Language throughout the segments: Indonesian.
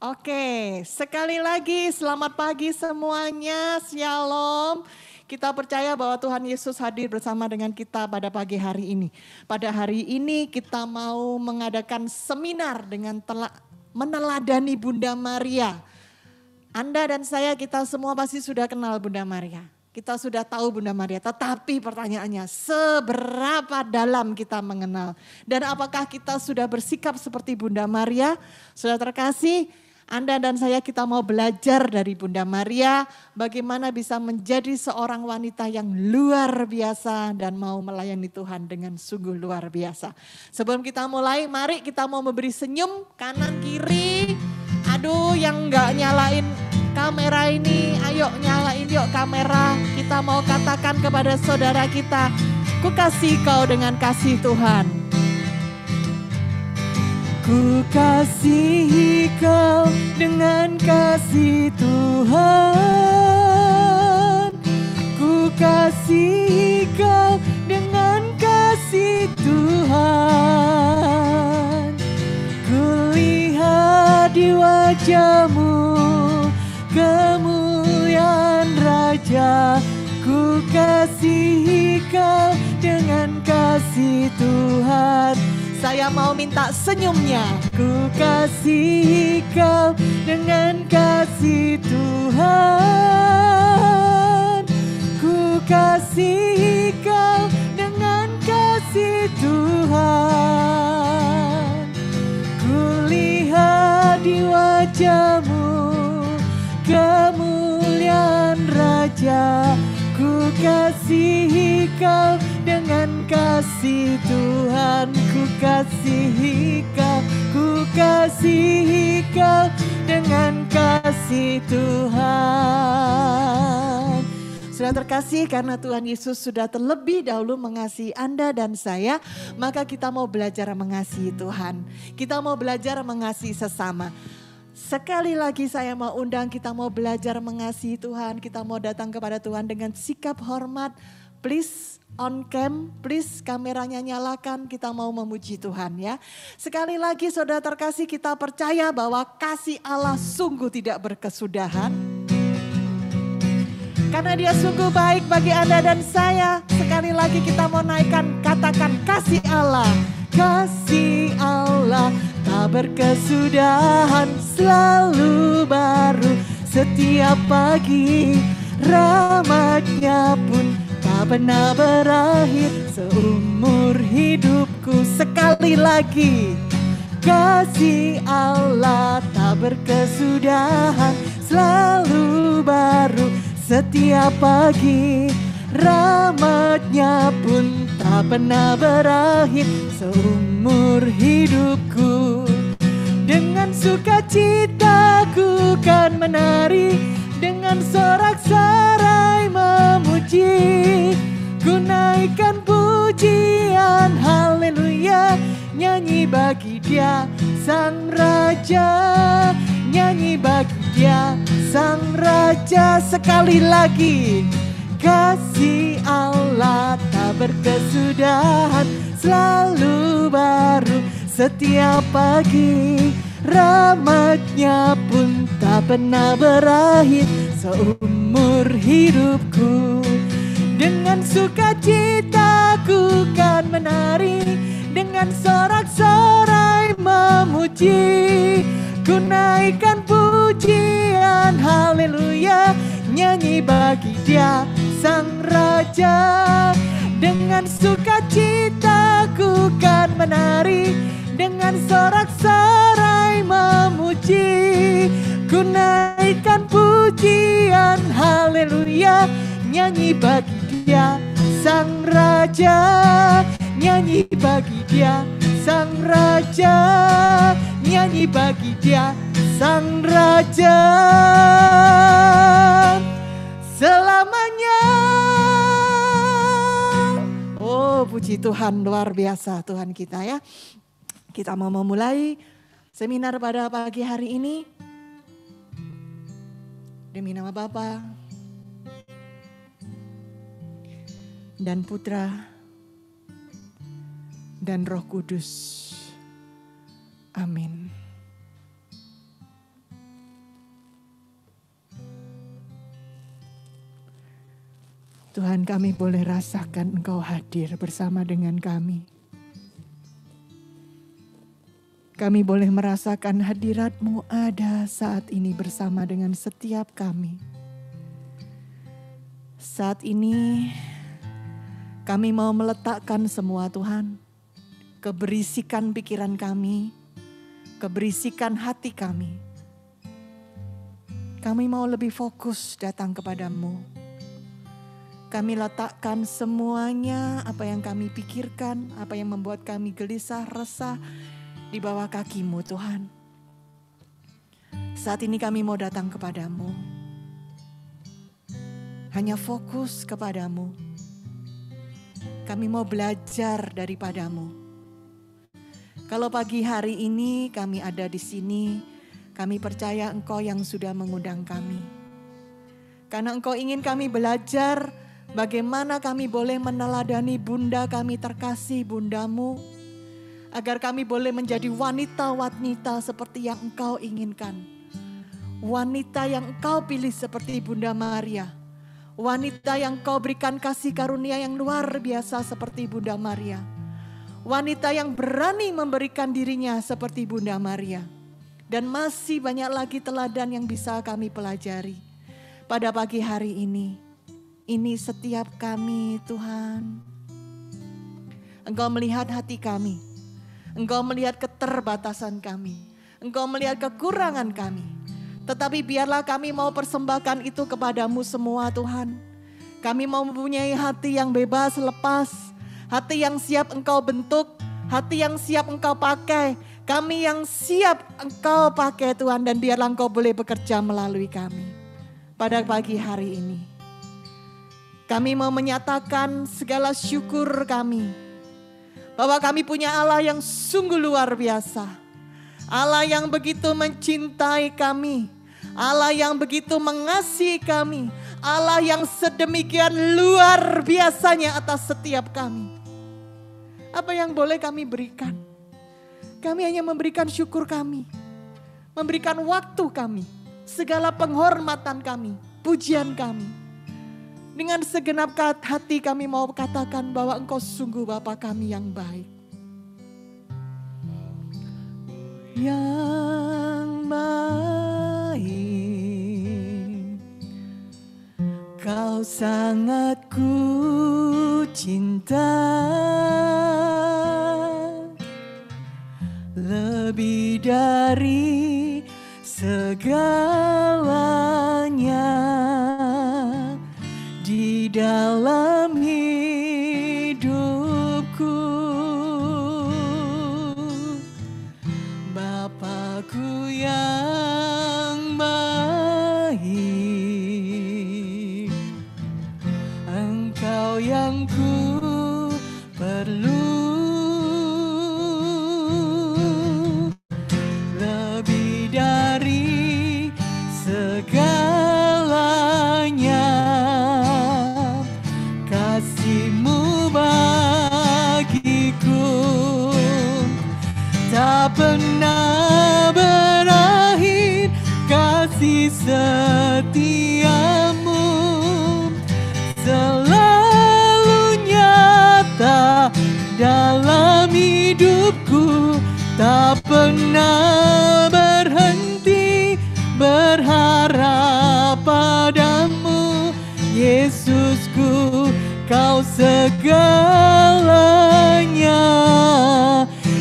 Oke, sekali lagi selamat pagi semuanya, Shalom. Kita percaya bahwa Tuhan Yesus hadir bersama dengan kita pada pagi hari ini. Pada hari ini kita mau mengadakan seminar dengan meneladani Bunda Maria. Anda dan saya kita semua pasti sudah kenal Bunda Maria. Kita sudah tahu Bunda Maria, tetapi pertanyaannya seberapa dalam kita mengenal. Dan apakah kita sudah bersikap seperti Bunda Maria? Sudah terkasih, Anda dan saya kita mau belajar dari Bunda Maria. Bagaimana bisa menjadi seorang wanita yang luar biasa dan mau melayani Tuhan dengan sungguh luar biasa. Sebelum kita mulai, mari kita mau memberi senyum kanan kiri. Aduh, yang enggak nyalain kamera ini, ayo nyalain yuk kamera. Kita mau katakan kepada saudara kita, ku kasih kau dengan kasih Tuhan. Ku kasihi kau dengan kasih Tuhan. Ku kasihi kau dengan kasih Tuhan. Ku lihat di wajahmu kemuliaan Raja, ku kasihi kau dengan kasih Tuhan. Saya mau minta senyumnya. Ku kasihi kau dengan kasih Tuhan. Ku kasihi kau dengan kasih Tuhan. Ku lihat di wajahmu kemuliaan Raja, ku kasihi kau dengan kasih Tuhan. Ku kasihi kau, ku kasihi kau dengan kasih Tuhan. Sudah terkasih, karena Tuhan Yesus sudah terlebih dahulu mengasihi Anda dan saya, maka kita mau belajar mengasihi Tuhan. Kita mau belajar mengasihi sesama. Sekali lagi saya mau undang, kita mau belajar mengasihi Tuhan, kita mau datang kepada Tuhan dengan sikap hormat. Please on cam, please kameranya nyalakan, kita mau memuji Tuhan ya. Sekali lagi saudara terkasih, kita percaya bahwa kasih Allah sungguh tidak berkesudahan. Karena dia sungguh baik bagi Anda dan saya. Sekali lagi kita mau naikkan, katakan kasih Allah. Kasih Allah tak berkesudahan, selalu baru setiap pagi. Rahmat-Nya pun tak pernah berakhir seumur hidupku. Sekali lagi, kasih Allah tak berkesudahan, selalu baru setiap pagi. Rahmat-Nya pun tak pernah berakhir seumur hidupku. Dengan sukacita ku kan menari, dengan sorak-sorai memuji. Ku naikkan pujian, haleluya, nyanyi bagi Dia Sang Raja, nyanyi bagi Dia Sang Raja. Sekali lagi, kasih Allah tak berkesudahan, selalu baru setiap pagi. Rahmat-Nya pun tak pernah berakhir seumur hidupku. Dengan sukacita ku kan menari, dengan sorak-sorai memuji. Ku naikkan pujian, haleluya, nyanyi bagi Dia Sang Raja. Dengan sukacita ku kan menari, dengan sorak-sorai memuji. Ku naikkan pujian, haleluya, nyanyi bagi Dia Sang Raja, nyanyi bagi Dia Sang Raja, nyanyi bagi Dia Sang Raja. Selamanya. Oh, puji Tuhan, luar biasa Tuhan kita ya. Kita mau memulai seminar pada pagi hari ini. Demi nama Bapa dan Putra dan Roh Kudus. Amin. Tuhan, kami boleh rasakan Engkau hadir bersama dengan kami. Kami boleh merasakan hadirat-Mu ada saat ini bersama dengan setiap kami. Saat ini kami mau meletakkan semua Tuhan, keberisikan pikiran kami, keberisikan hati kami. Kami mau lebih fokus datang kepadamu. Kami letakkan semuanya apa yang kami pikirkan, apa yang membuat kami gelisah, resah di bawah kaki-Mu Tuhan. Saat ini kami mau datang kepadamu. Hanya fokus kepadamu. Kami mau belajar daripadamu. Kalau pagi hari ini kami ada di sini, kami percaya Engkau yang sudah mengundang kami. Karena Engkau ingin kami belajar bagaimana kami boleh meneladani Bunda kami terkasih, Bundamu, agar kami boleh menjadi wanita-wanita seperti yang Engkau inginkan. Wanita yang Engkau pilih seperti Bunda Maria. Wanita yang Engkau berikan kasih karunia yang luar biasa seperti Bunda Maria. Wanita yang berani memberikan dirinya seperti Bunda Maria. Dan masih banyak lagi teladan yang bisa kami pelajari. Pada pagi hari ini setiap kami Tuhan. Engkau melihat hati kami. Engkau melihat keterbatasan kami. Engkau melihat kekurangan kami. Tetapi biarlah kami mau persembahkan itu kepadamu semua Tuhan. Kami mau mempunyai hati yang bebas, lepas. Hati yang siap Engkau bentuk. Hati yang siap Engkau pakai. Kami yang siap Engkau pakai Tuhan. Dan biarlah Engkau boleh bekerja melalui kami. Pada pagi hari ini. Kami mau menyatakan segala syukur kami. Bahwa kami punya Allah yang sungguh luar biasa. Allah yang begitu mencintai kami. Allah yang begitu mengasihi kami. Allah yang sedemikian luar biasanya atas setiap kami. Apa yang boleh kami berikan? Kami hanya memberikan syukur kami. Memberikan waktu kami. Segala penghormatan kami. Pujian kami. Dengan segenap hati kami mau katakan bahwa Engkau sungguh Bapa kami yang baik. Yang baik, Kau sangat ku cinta, lebih dari segalanya. Di dalam hidupku, Bapakku yang baik, Engkau yang ku perlu, lebih dari segalanya. Kasih-Mu bagiku tak pernah berakhir, kasih setia-Mu selalu nyata dalam hidupku, tak pernah berhenti berharap padamu, Yesusku. Kau segalanya.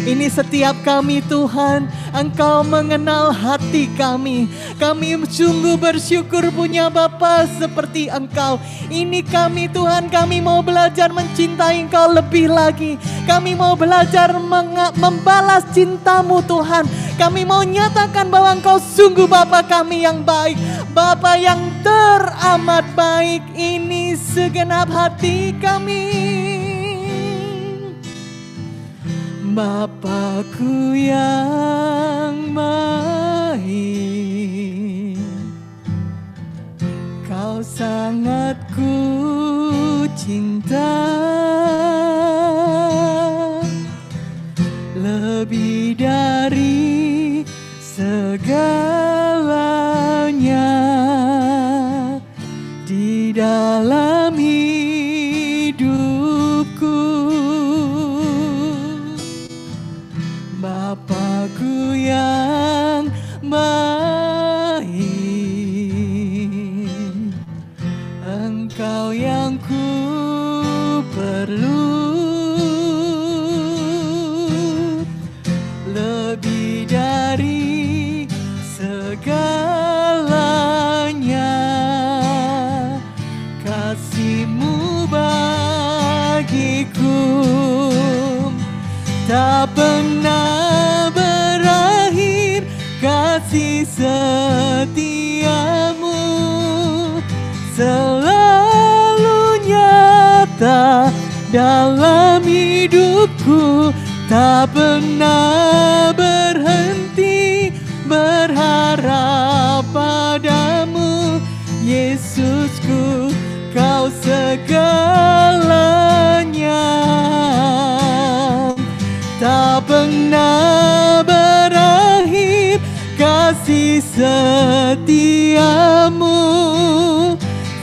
Ini setiap kami Tuhan, Engkau mengenal hati kami. Kami sungguh bersyukur punya Bapa seperti Engkau. Ini kami Tuhan, kami mau belajar mencintai Engkau lebih lagi. Kami mau belajar membalas cinta-Mu Tuhan. Kami mau nyatakan bahwa Engkau sungguh Bapa kami yang baik. Bapa yang teramat baik, ini segenap hati kami. Bapakku yang baik, Kau sangat ku cinta, lebih dari segalanya. Di dalam hidup Bapakku yang baik, Engkau yang ku perlu, lebih dari segalanya. Kasih-Mu bagiku tak pernah berakhir, kasih setiamu selalu nyata dalam hidupku. Tak pernah berhenti berharap padamu, Yesusku, Kau segalanya. Tak pernah berakhir kasih setiamu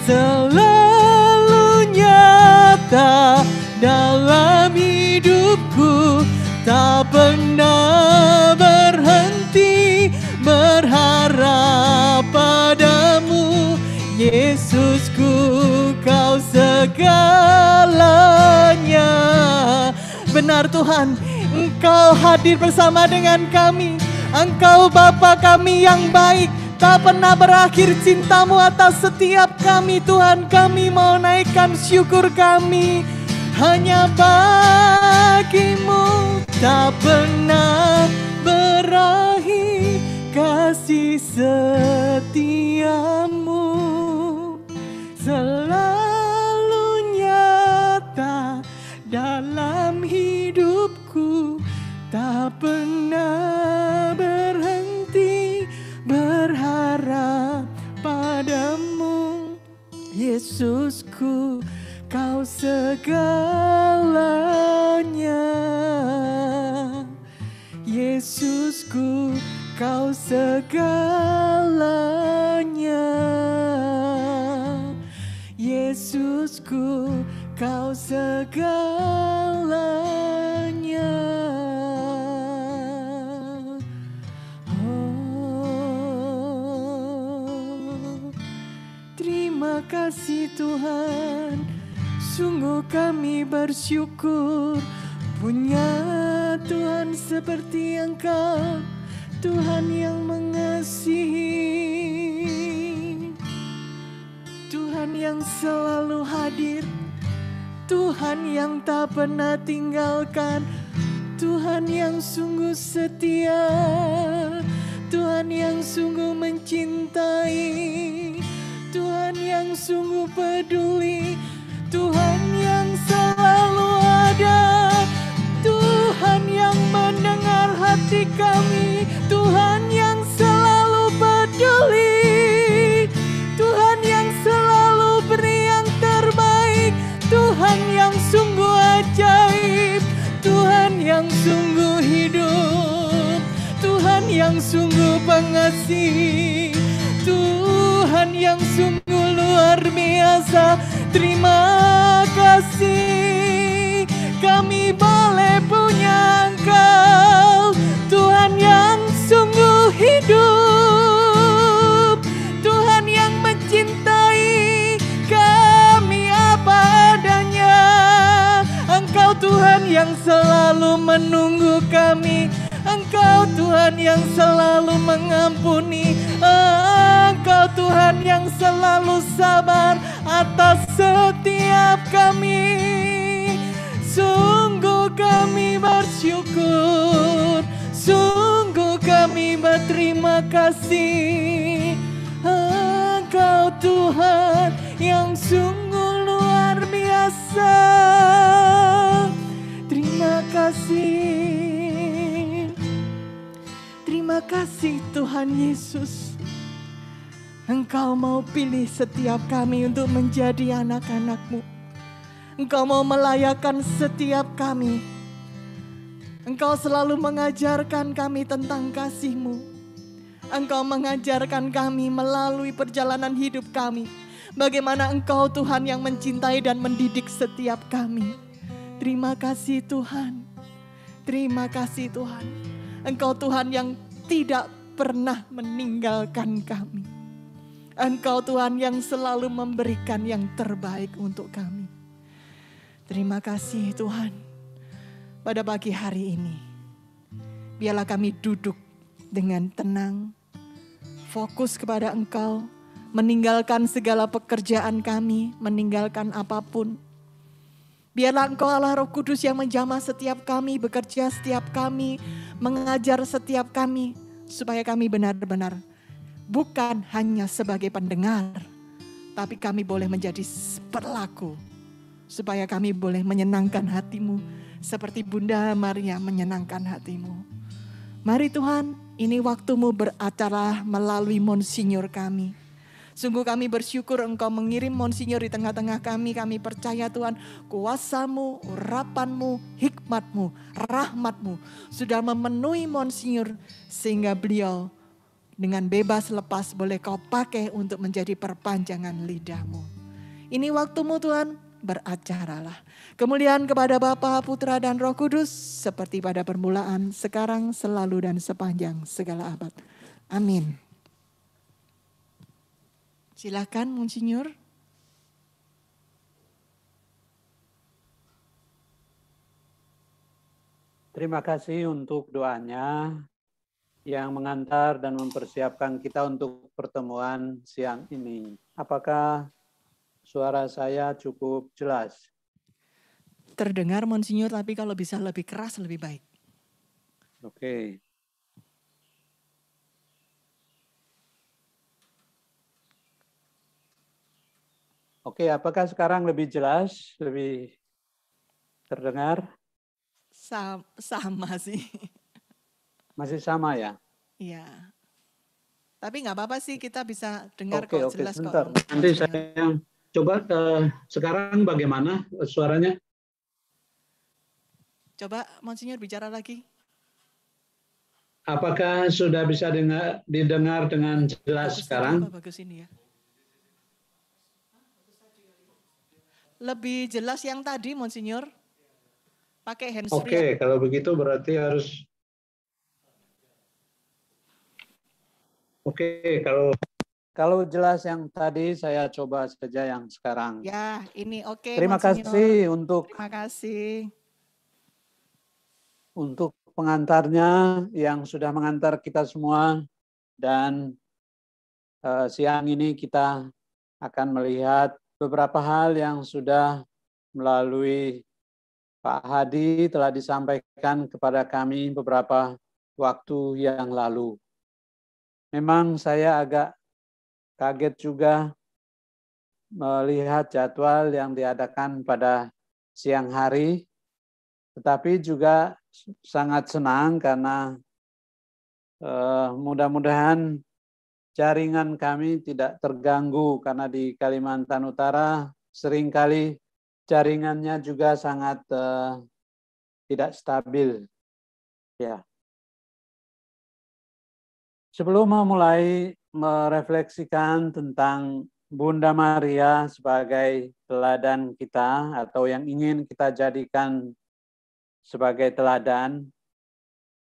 selalu nyata dalam hidupku. Tak pernah berhenti berharap padamu, Yesusku, Kau segalanya. Benar Tuhan, Engkau hadir bersama dengan kami. Engkau Bapa kami yang baik, tak pernah berakhir cinta-Mu atas setiap kami. Tuhan, kami mau naikkan syukur kami hanya bagi-Mu. Tak pernah berakhir kasih setiamu, selalu nyata dalam hidupku. Tak pernah berhenti berharap padamu, Yesusku, Kau segalanya. Yesusku, Kau segalanya. Yesusku, Kau segalanya. Oh, terima kasih Tuhan, sungguh kami bersyukur punya Tuhan seperti Engkau, Tuhan yang mengasihi, Tuhan yang selalu hadir, Tuhan yang tak pernah tinggalkan, Tuhan yang sungguh setia, Tuhan yang sungguh mencintai, Tuhan yang sungguh peduli, Tuhan yang selalu ada, Tuhan yang mendengar hati kami, Tuhan yang selalu peduli, Tuhan yang selalu beri yang terbaik, Tuhan yang sungguh ajaib, Tuhan yang sungguh hidup, Tuhan yang sungguh pengasih, Tuhan yang sungguh luar biasa. Terima kasih kami boleh punya Engkau, Tuhan yang sungguh hidup, Tuhan yang mencintai kami apa adanya. Engkau Tuhan yang selalu menunggu kami, Engkau Tuhan yang selalu mengampuni, Engkau Tuhan yang selalu sabar atas setiap kami. Sungguh kami bersyukur, sungguh kami berterima kasih. Engkau Tuhan yang sungguh luar biasa. Terima kasih. Terima kasih Tuhan Yesus. Engkau mau pilih setiap kami untuk menjadi anak-anak-Mu. Engkau mau melayakkan setiap kami. Engkau selalu mengajarkan kami tentang kasih-Mu. Engkau mengajarkan kami melalui perjalanan hidup kami. Bagaimana Engkau Tuhan yang mencintai dan mendidik setiap kami. Terima kasih Tuhan. Terima kasih Tuhan. Engkau Tuhan yang tidak pernah meninggalkan kami. Engkau Tuhan yang selalu memberikan yang terbaik untuk kami. Terima kasih Tuhan. Pada pagi hari ini, biarlah kami duduk dengan tenang, fokus kepada Engkau, meninggalkan segala pekerjaan kami, meninggalkan apapun. Biarlah Engkau Allah Roh Kudus yang menjamah setiap kami, bekerja setiap kami, mengajar setiap kami, supaya kami benar-benar bukan hanya sebagai pendengar, tapi kami boleh menjadi pelaku, supaya kami boleh menyenangkan hati-Mu, seperti Bunda Maria menyenangkan hati-Mu. Mari Tuhan, ini waktu-Mu beracara melalui Monsinyur kami. Sungguh kami bersyukur Engkau mengirim Monsinyur di tengah-tengah kami. Kami percaya Tuhan, kuasa-Mu, urapan-Mu, hikmat-Mu, rahmat-Mu sudah memenuhi Monsinyur, sehingga beliau dengan bebas lepas boleh Kau pakai untuk menjadi perpanjangan lidah-Mu. Ini waktu-Mu Tuhan, beracaralah. Kemuliaan kepada Bapa, Putra, dan Roh Kudus, seperti pada permulaan, sekarang, selalu, dan sepanjang segala abad. Amin. Silakan Monsinyur. Terima kasih untuk doanya yang mengantar dan mempersiapkan kita untuk pertemuan siang ini. Apakah suara saya cukup jelas? Terdengar Monsinyur, tapi kalau bisa lebih keras lebih baik. Oke. Oke, apakah sekarang lebih jelas, lebih terdengar? Sama sih. Masih sama ya? Iya. Tapi nggak apa-apa sih, kita bisa dengar Oke, kok, jelas sebentar. kok. Nanti saya coba sekarang bagaimana suaranya? Coba Monsinyur bicara lagi. Apakah sudah bisa didengar dengan jelas Bagus sekarang? tadi apa bagus ini ya? Lebih jelas yang tadi Monsinyur. Pakai handsfree. Oke, kalau begitu berarti harus. Oke, kalau jelas yang tadi saya coba saja yang sekarang. Ya, ini oke. Terima Monsinyur. kasih untuk Terima kasih. Untuk pengantarnya yang sudah mengantar kita semua, dan siang ini kita akan melihat beberapa hal yang sudah melalui Pak Hadi telah disampaikan kepada kami beberapa waktu yang lalu. Memang saya agak kaget juga melihat jadwal yang diadakan pada siang hari, tetapi juga sangat senang karena mudah-mudahan jaringan kami tidak terganggu, karena di Kalimantan Utara seringkali jaringannya juga sangat tidak stabil. Ya. Sebelum memulai merefleksikan tentang Bunda Maria sebagai teladan kita atau yang ingin kita jadikan sebagai teladan,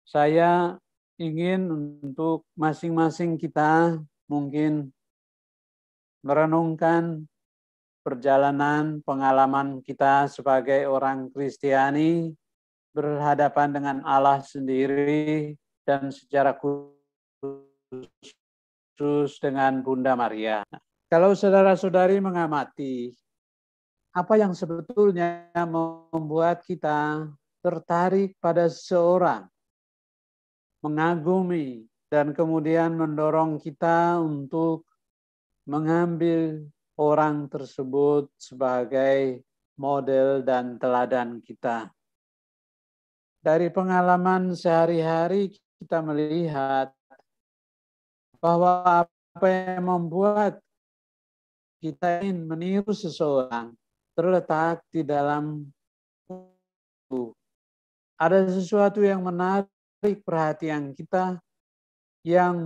saya ingin untuk masing-masing kita mungkin merenungkan perjalanan pengalaman kita sebagai orang Kristiani berhadapan dengan Allah sendiri dan secara khusus dengan Bunda Maria. Kalau saudara-saudari mengamati apa yang sebetulnya membuat kita tertarik pada seseorang, mengagumi, dan kemudian mendorong kita untuk mengambil orang tersebut sebagai model dan teladan kita. Dari pengalaman sehari-hari kita melihat bahwa apa yang membuat kita ingin meniru seseorang terletak di dalam tubuh. Ada sesuatu yang menarik perhatian kita, yang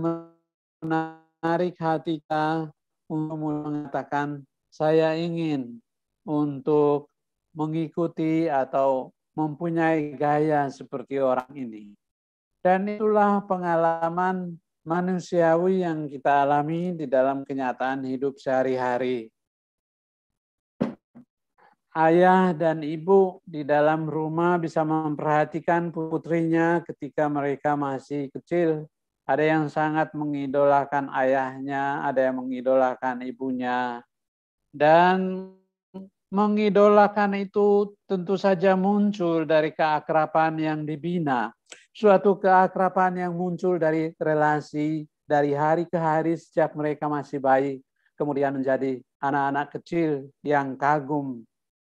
menarik hati kita untuk mengatakan, saya ingin untuk mengikuti atau mempunyai gaya seperti orang ini. Dan itulah pengalaman manusiawi yang kita alami di dalam kenyataan hidup sehari-hari. Ayah dan ibu di dalam rumah bisa memperhatikan putrinya ketika mereka masih kecil. Ada yang sangat mengidolakan ayahnya, ada yang mengidolakan ibunya. Dan mengidolakan itu tentu saja muncul dari keakraban yang dibina. Suatu keakraban yang muncul dari relasi dari hari ke hari sejak mereka masih bayi. Kemudian menjadi anak-anak kecil yang kagum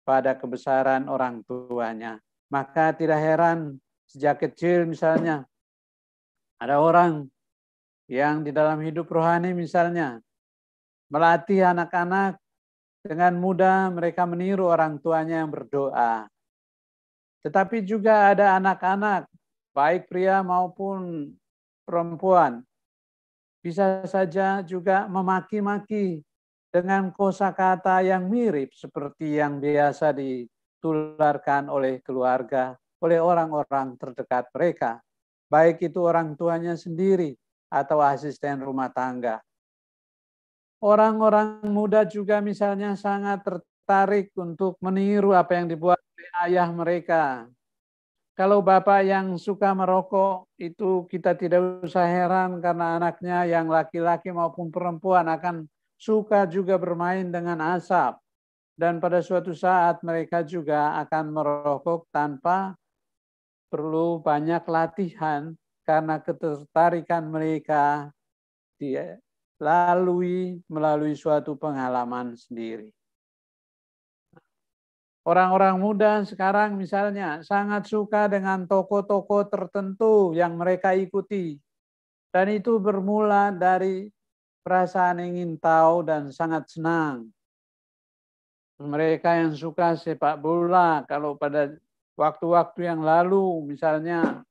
pada kebesaran orang tuanya. Maka tidak heran sejak kecil misalnya ada orang yang di dalam hidup rohani misalnya melatih anak-anak dengan mudah mereka meniru orang tuanya yang berdoa. Tetapi juga ada anak-anak, baik pria maupun perempuan, bisa saja juga memaki-maki dengan kosakata yang mirip seperti yang biasa ditularkan oleh keluarga, oleh orang-orang terdekat mereka. Baik itu orang tuanya sendiri atau asisten rumah tangga. Orang-orang muda juga misalnya sangat tertarik untuk meniru apa yang dibuat oleh ayah mereka. Kalau bapak yang suka merokok, itu kita tidak usah heran karena anaknya yang laki-laki maupun perempuan akan suka juga bermain dengan asap. Dan pada suatu saat mereka juga akan merokok tanpa perlu banyak latihan karena ketertarikan mereka melalui suatu pengalaman sendiri. Orang-orang muda sekarang misalnya sangat suka dengan tokoh-tokoh tertentu yang mereka ikuti. Dan itu bermula dari perasaan ingin tahu dan sangat senang. Mereka yang suka sepak bola, kalau pada waktu-waktu yang lalu misalnya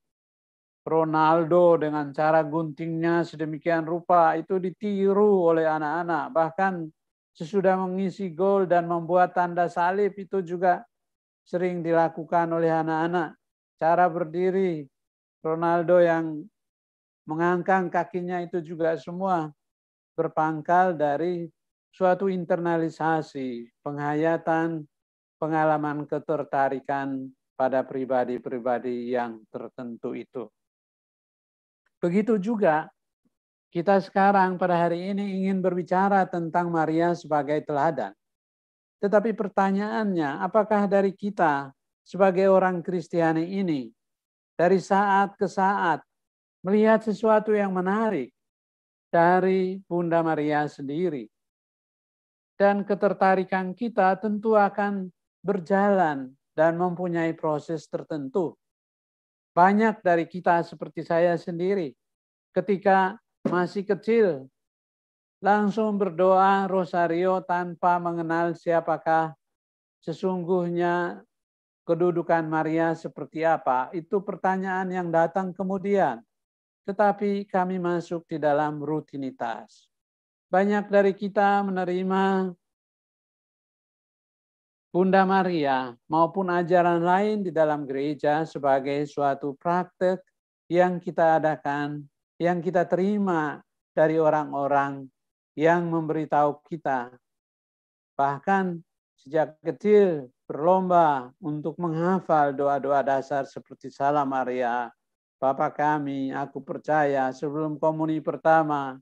Ronaldo dengan cara guntingnya sedemikian rupa itu ditiru oleh anak-anak. Bahkan sesudah mengisi gol dan membuat tanda salib itu juga sering dilakukan oleh anak-anak. Cara berdiri Ronaldo yang mengangkat kakinya itu juga semua berpangkal dari suatu internalisasi, penghayatan, pengalaman ketertarikan pada pribadi-pribadi yang tertentu itu. Begitu juga kita sekarang pada hari ini ingin berbicara tentang Maria sebagai teladan. Tetapi pertanyaannya, apakah dari kita sebagai orang Kristiani ini, dari saat ke saat, melihat sesuatu yang menarik dari Bunda Maria sendiri. Dan ketertarikan kita tentu akan berjalan dan mempunyai proses tertentu. Banyak dari kita seperti saya sendiri, ketika masih kecil, langsung berdoa rosario tanpa mengenal siapakah sesungguhnya kedudukan Maria seperti apa. Itu pertanyaan yang datang kemudian. Tetapi kami masuk di dalam rutinitas. Banyak dari kita menerima Bunda Maria maupun ajaran lain di dalam gereja sebagai suatu praktek yang kita adakan, yang kita terima dari orang-orang yang memberitahu kita. Bahkan sejak kecil berlomba untuk menghafal doa-doa dasar seperti Salam Maria, Bapa kami, aku percaya, sebelum komuni pertama,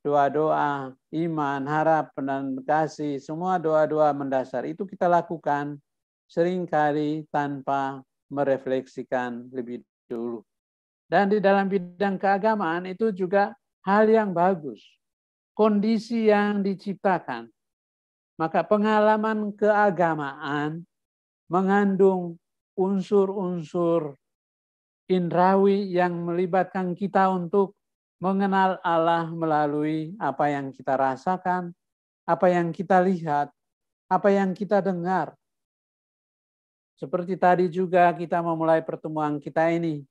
doa-doa, iman, harap, dan kasih, semua doa-doa mendasar itu kita lakukan seringkali tanpa merefleksikan lebih dulu. Dan di dalam bidang keagamaan itu juga hal yang bagus. Kondisi yang diciptakan. Maka pengalaman keagamaan mengandung unsur-unsur indrawi yang melibatkan kita untuk mengenal Allah melalui apa yang kita rasakan, apa yang kita lihat, apa yang kita dengar. Seperti tadi juga kita memulai pertemuan kita ini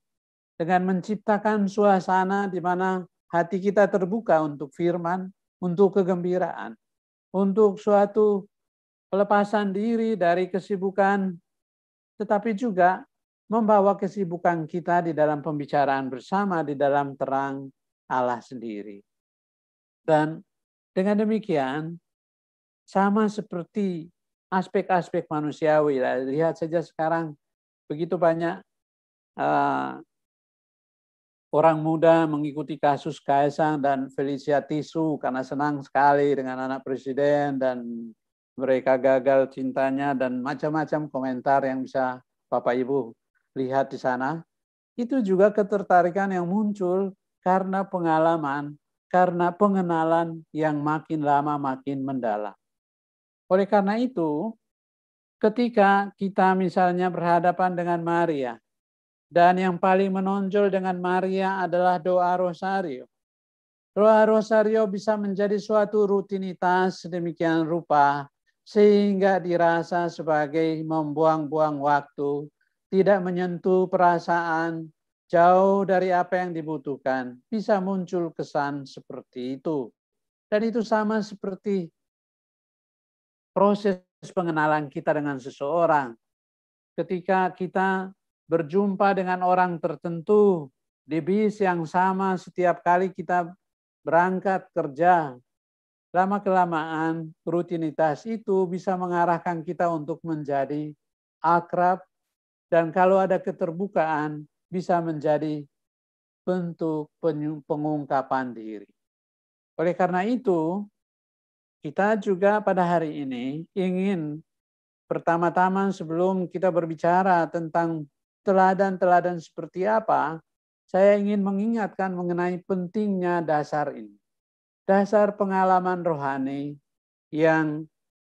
dengan menciptakan suasana di mana hati kita terbuka untuk firman, untuk kegembiraan, untuk suatu pelepasan diri dari kesibukan, tetapi juga membawa kesibukan kita di dalam pembicaraan bersama di dalam terang Allah sendiri. Dan dengan demikian, sama seperti aspek-aspek manusiawi. Lihat saja sekarang begitu banyak orang muda mengikuti kasus Kaisang dan Felicia Tisu karena senang sekali dengan anak presiden dan mereka gagal cintanya dan macam-macam komentar yang bisa Bapak Ibu lihat di sana. Itu juga ketertarikan yang muncul karena pengalaman, karena pengenalan yang makin lama makin mendalam. Oleh karena itu, ketika kita misalnya berhadapan dengan Maria, dan yang paling menonjol dengan Maria adalah doa rosario. Doa rosario bisa menjadi suatu rutinitas sedemikian rupa, sehingga dirasa sebagai membuang-buang waktu, tidak menyentuh perasaan, jauh dari apa yang dibutuhkan. Bisa muncul kesan seperti itu. Dan itu sama seperti proses pengenalan kita dengan seseorang. Ketika kita berjumpa dengan orang tertentu di bis yang sama setiap kali kita berangkat kerja, lama-kelamaan rutinitas itu bisa mengarahkan kita untuk menjadi akrab, dan kalau ada keterbukaan bisa menjadi bentuk pengungkapan diri. Oleh karena itu, kita juga pada hari ini ingin pertama-tama sebelum kita berbicara tentang teladan-teladan seperti apa, saya ingin mengingatkan mengenai pentingnya dasar ini. Dasar pengalaman rohani yang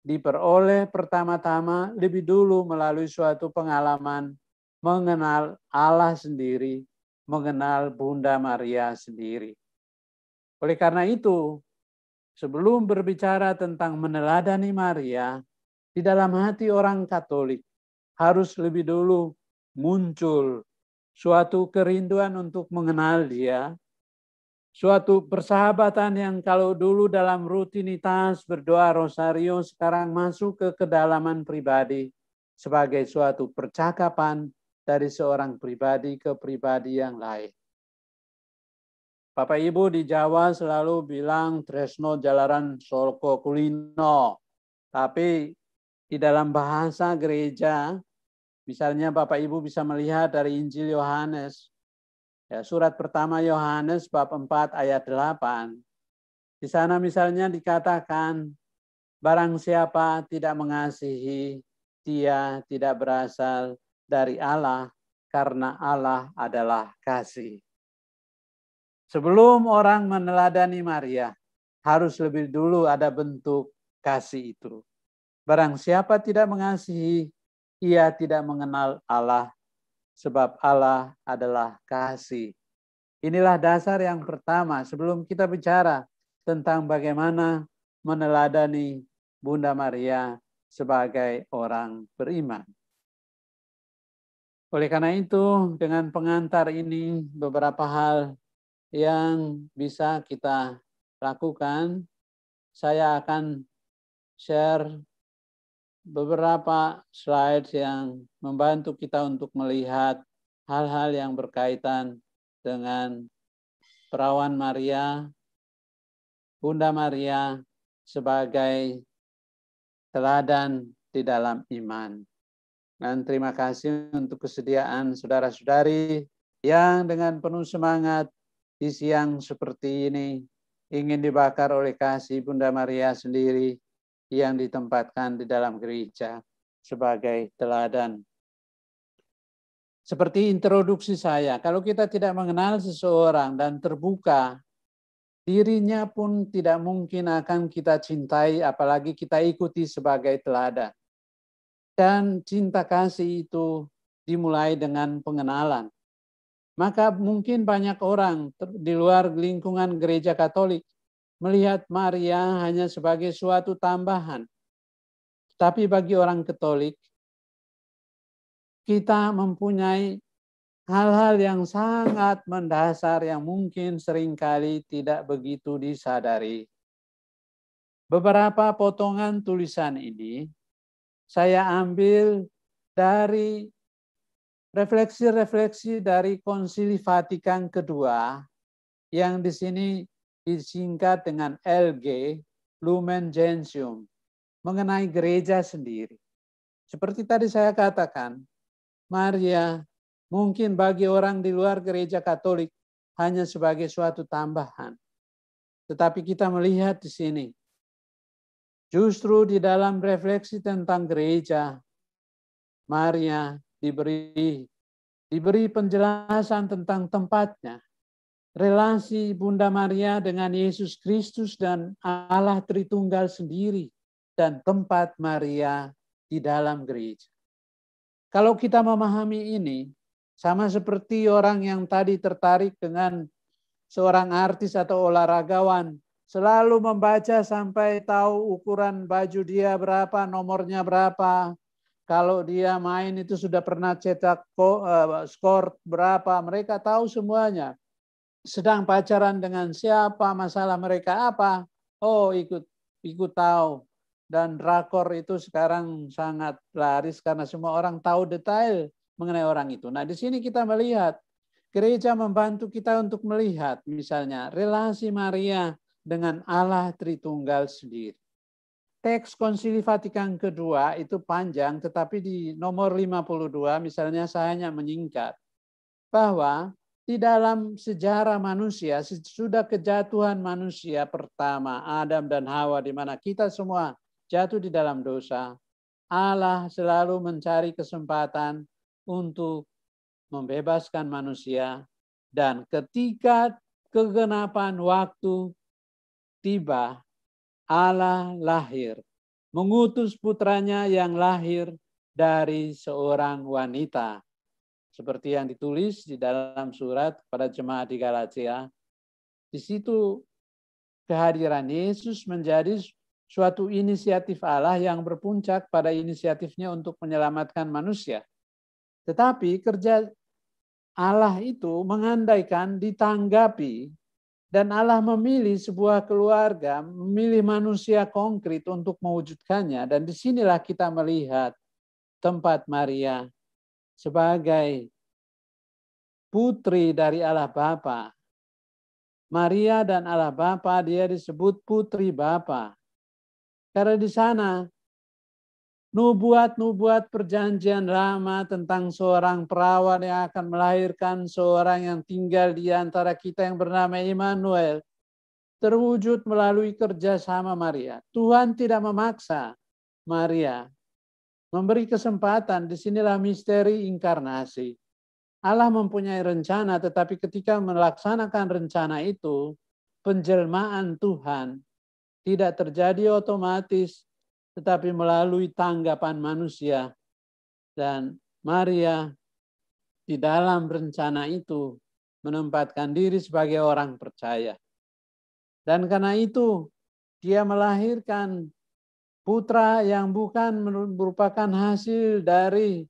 diperoleh pertama-tama lebih dulu melalui suatu pengalaman mengenal Allah sendiri, mengenal Bunda Maria sendiri. Oleh karena itu, sebelum berbicara tentang meneladani Maria, di dalam hati orang Katolik harus lebih dulu muncul suatu kerinduan untuk mengenal Dia, suatu persahabatan yang kalau dulu dalam rutinitas berdoa rosario sekarang masuk ke kedalaman pribadi sebagai suatu percakapan dari seorang pribadi ke pribadi yang lain. Bapak Ibu di Jawa selalu bilang tresno jalaran solko kulino, tapi di dalam bahasa gereja, misalnya Bapak Ibu bisa melihat dari Injil Yohanes, ya, surat pertama Yohanes bab 4 ayat 8. Di sana misalnya dikatakan, barang siapa tidak mengasihi, dia tidak berasal dari Allah, karena Allah adalah kasih. Sebelum orang meneladani Maria, harus lebih dulu ada bentuk kasih itu. Barang siapa tidak mengasihi, ia tidak mengenal Allah, sebab Allah adalah kasih. Inilah dasar yang pertama sebelum kita bicara tentang bagaimana meneladani Bunda Maria sebagai orang beriman. Oleh karena itu, dengan pengantar ini beberapa hal yang bisa kita lakukan. Saya akan share beberapa slide yang membantu kita untuk melihat hal-hal yang berkaitan dengan Perawan Maria, Bunda Maria sebagai teladan di dalam iman. Dan terima kasih untuk kesediaan saudara-saudari yang dengan penuh semangat di siang seperti ini ingin dibakar oleh kasih Bunda Maria sendiri yang ditempatkan di dalam gereja sebagai teladan. Seperti introduksi saya, kalau kita tidak mengenal seseorang dan terbuka, dirinya pun tidak mungkin akan kita cintai, apalagi kita ikuti sebagai teladan. Dan cinta kasih itu dimulai dengan pengenalan. Maka mungkin banyak orang di luar lingkungan gereja Katolik melihat Maria hanya sebagai suatu tambahan. Tapi bagi orang Katolik, kita mempunyai hal-hal yang sangat mendasar yang mungkin seringkali tidak begitu disadari. Beberapa potongan tulisan ini saya ambil dari refleksi-refleksi dari Konsili Vatikan kedua yang di sini disingkat dengan LG, Lumen Gentium, mengenai gereja sendiri. Seperti tadi saya katakan, Maria mungkin bagi orang di luar gereja Katolik hanya sebagai suatu tambahan. Tetapi kita melihat di sini, justru di dalam refleksi tentang gereja, Maria diberi penjelasan tentang tempatnya. Relasi Bunda Maria dengan Yesus Kristus dan Allah Tritunggal sendiri dan tempat Maria di dalam gereja. Kalau kita memahami ini, sama seperti orang yang tadi tertarik dengan seorang artis atau olahragawan, selalu membaca sampai tahu ukuran baju dia berapa, nomornya berapa. Kalau dia main itu sudah pernah cetak skor berapa, mereka tahu semuanya. Sedang pacaran dengan siapa, masalah mereka apa, oh ikut tahu. Dan drakor itu sekarang sangat laris karena semua orang tahu detail mengenai orang itu. Nah, di sini kita melihat gereja membantu kita untuk melihat misalnya relasi Maria dengan Allah Tritunggal sendiri. Teks Konsili Vatikan kedua itu panjang, tetapi di nomor 52 misalnya saya hanya menyingkat bahwa di dalam sejarah manusia, sudah kejatuhan manusia pertama, Adam dan Hawa, di mana kita semua jatuh di dalam dosa, Allah selalu mencari kesempatan untuk membebaskan manusia. Dan ketika kegenapan waktu tiba, Allah lahir, mengutus putranya yang lahir dari seorang wanita. Seperti yang ditulis di dalam surat pada jemaat di Galatia. Di situ kehadiran Yesus menjadi suatu inisiatif Allah yang berpuncak pada inisiatifnya untuk menyelamatkan manusia. Tetapi kerja Allah itu mengandaikan ditanggapi, dan Allah memilih sebuah keluarga, memilih manusia konkret untuk mewujudkannya. Dan disinilah kita melihat tempat Maria sebagai putri dari Allah Bapa. Maria dan Allah Bapa, dia disebut putri Bapa. Karena di sana nubuat-nubuat perjanjian lama tentang seorang perawan yang akan melahirkan seorang yang tinggal di antara kita yang bernama Immanuel terwujud melalui kerjasama Maria. Tuhan tidak memaksa Maria, memberi kesempatan. Disinilah misteri inkarnasi. Allah mempunyai rencana, tetapi ketika melaksanakan rencana itu, penjelmaan Tuhan tidak terjadi otomatis, tetapi melalui tanggapan manusia. Dan Maria di dalam rencana itu menempatkan diri sebagai orang percaya. Dan karena itu dia melahirkan putra yang bukan merupakan hasil dari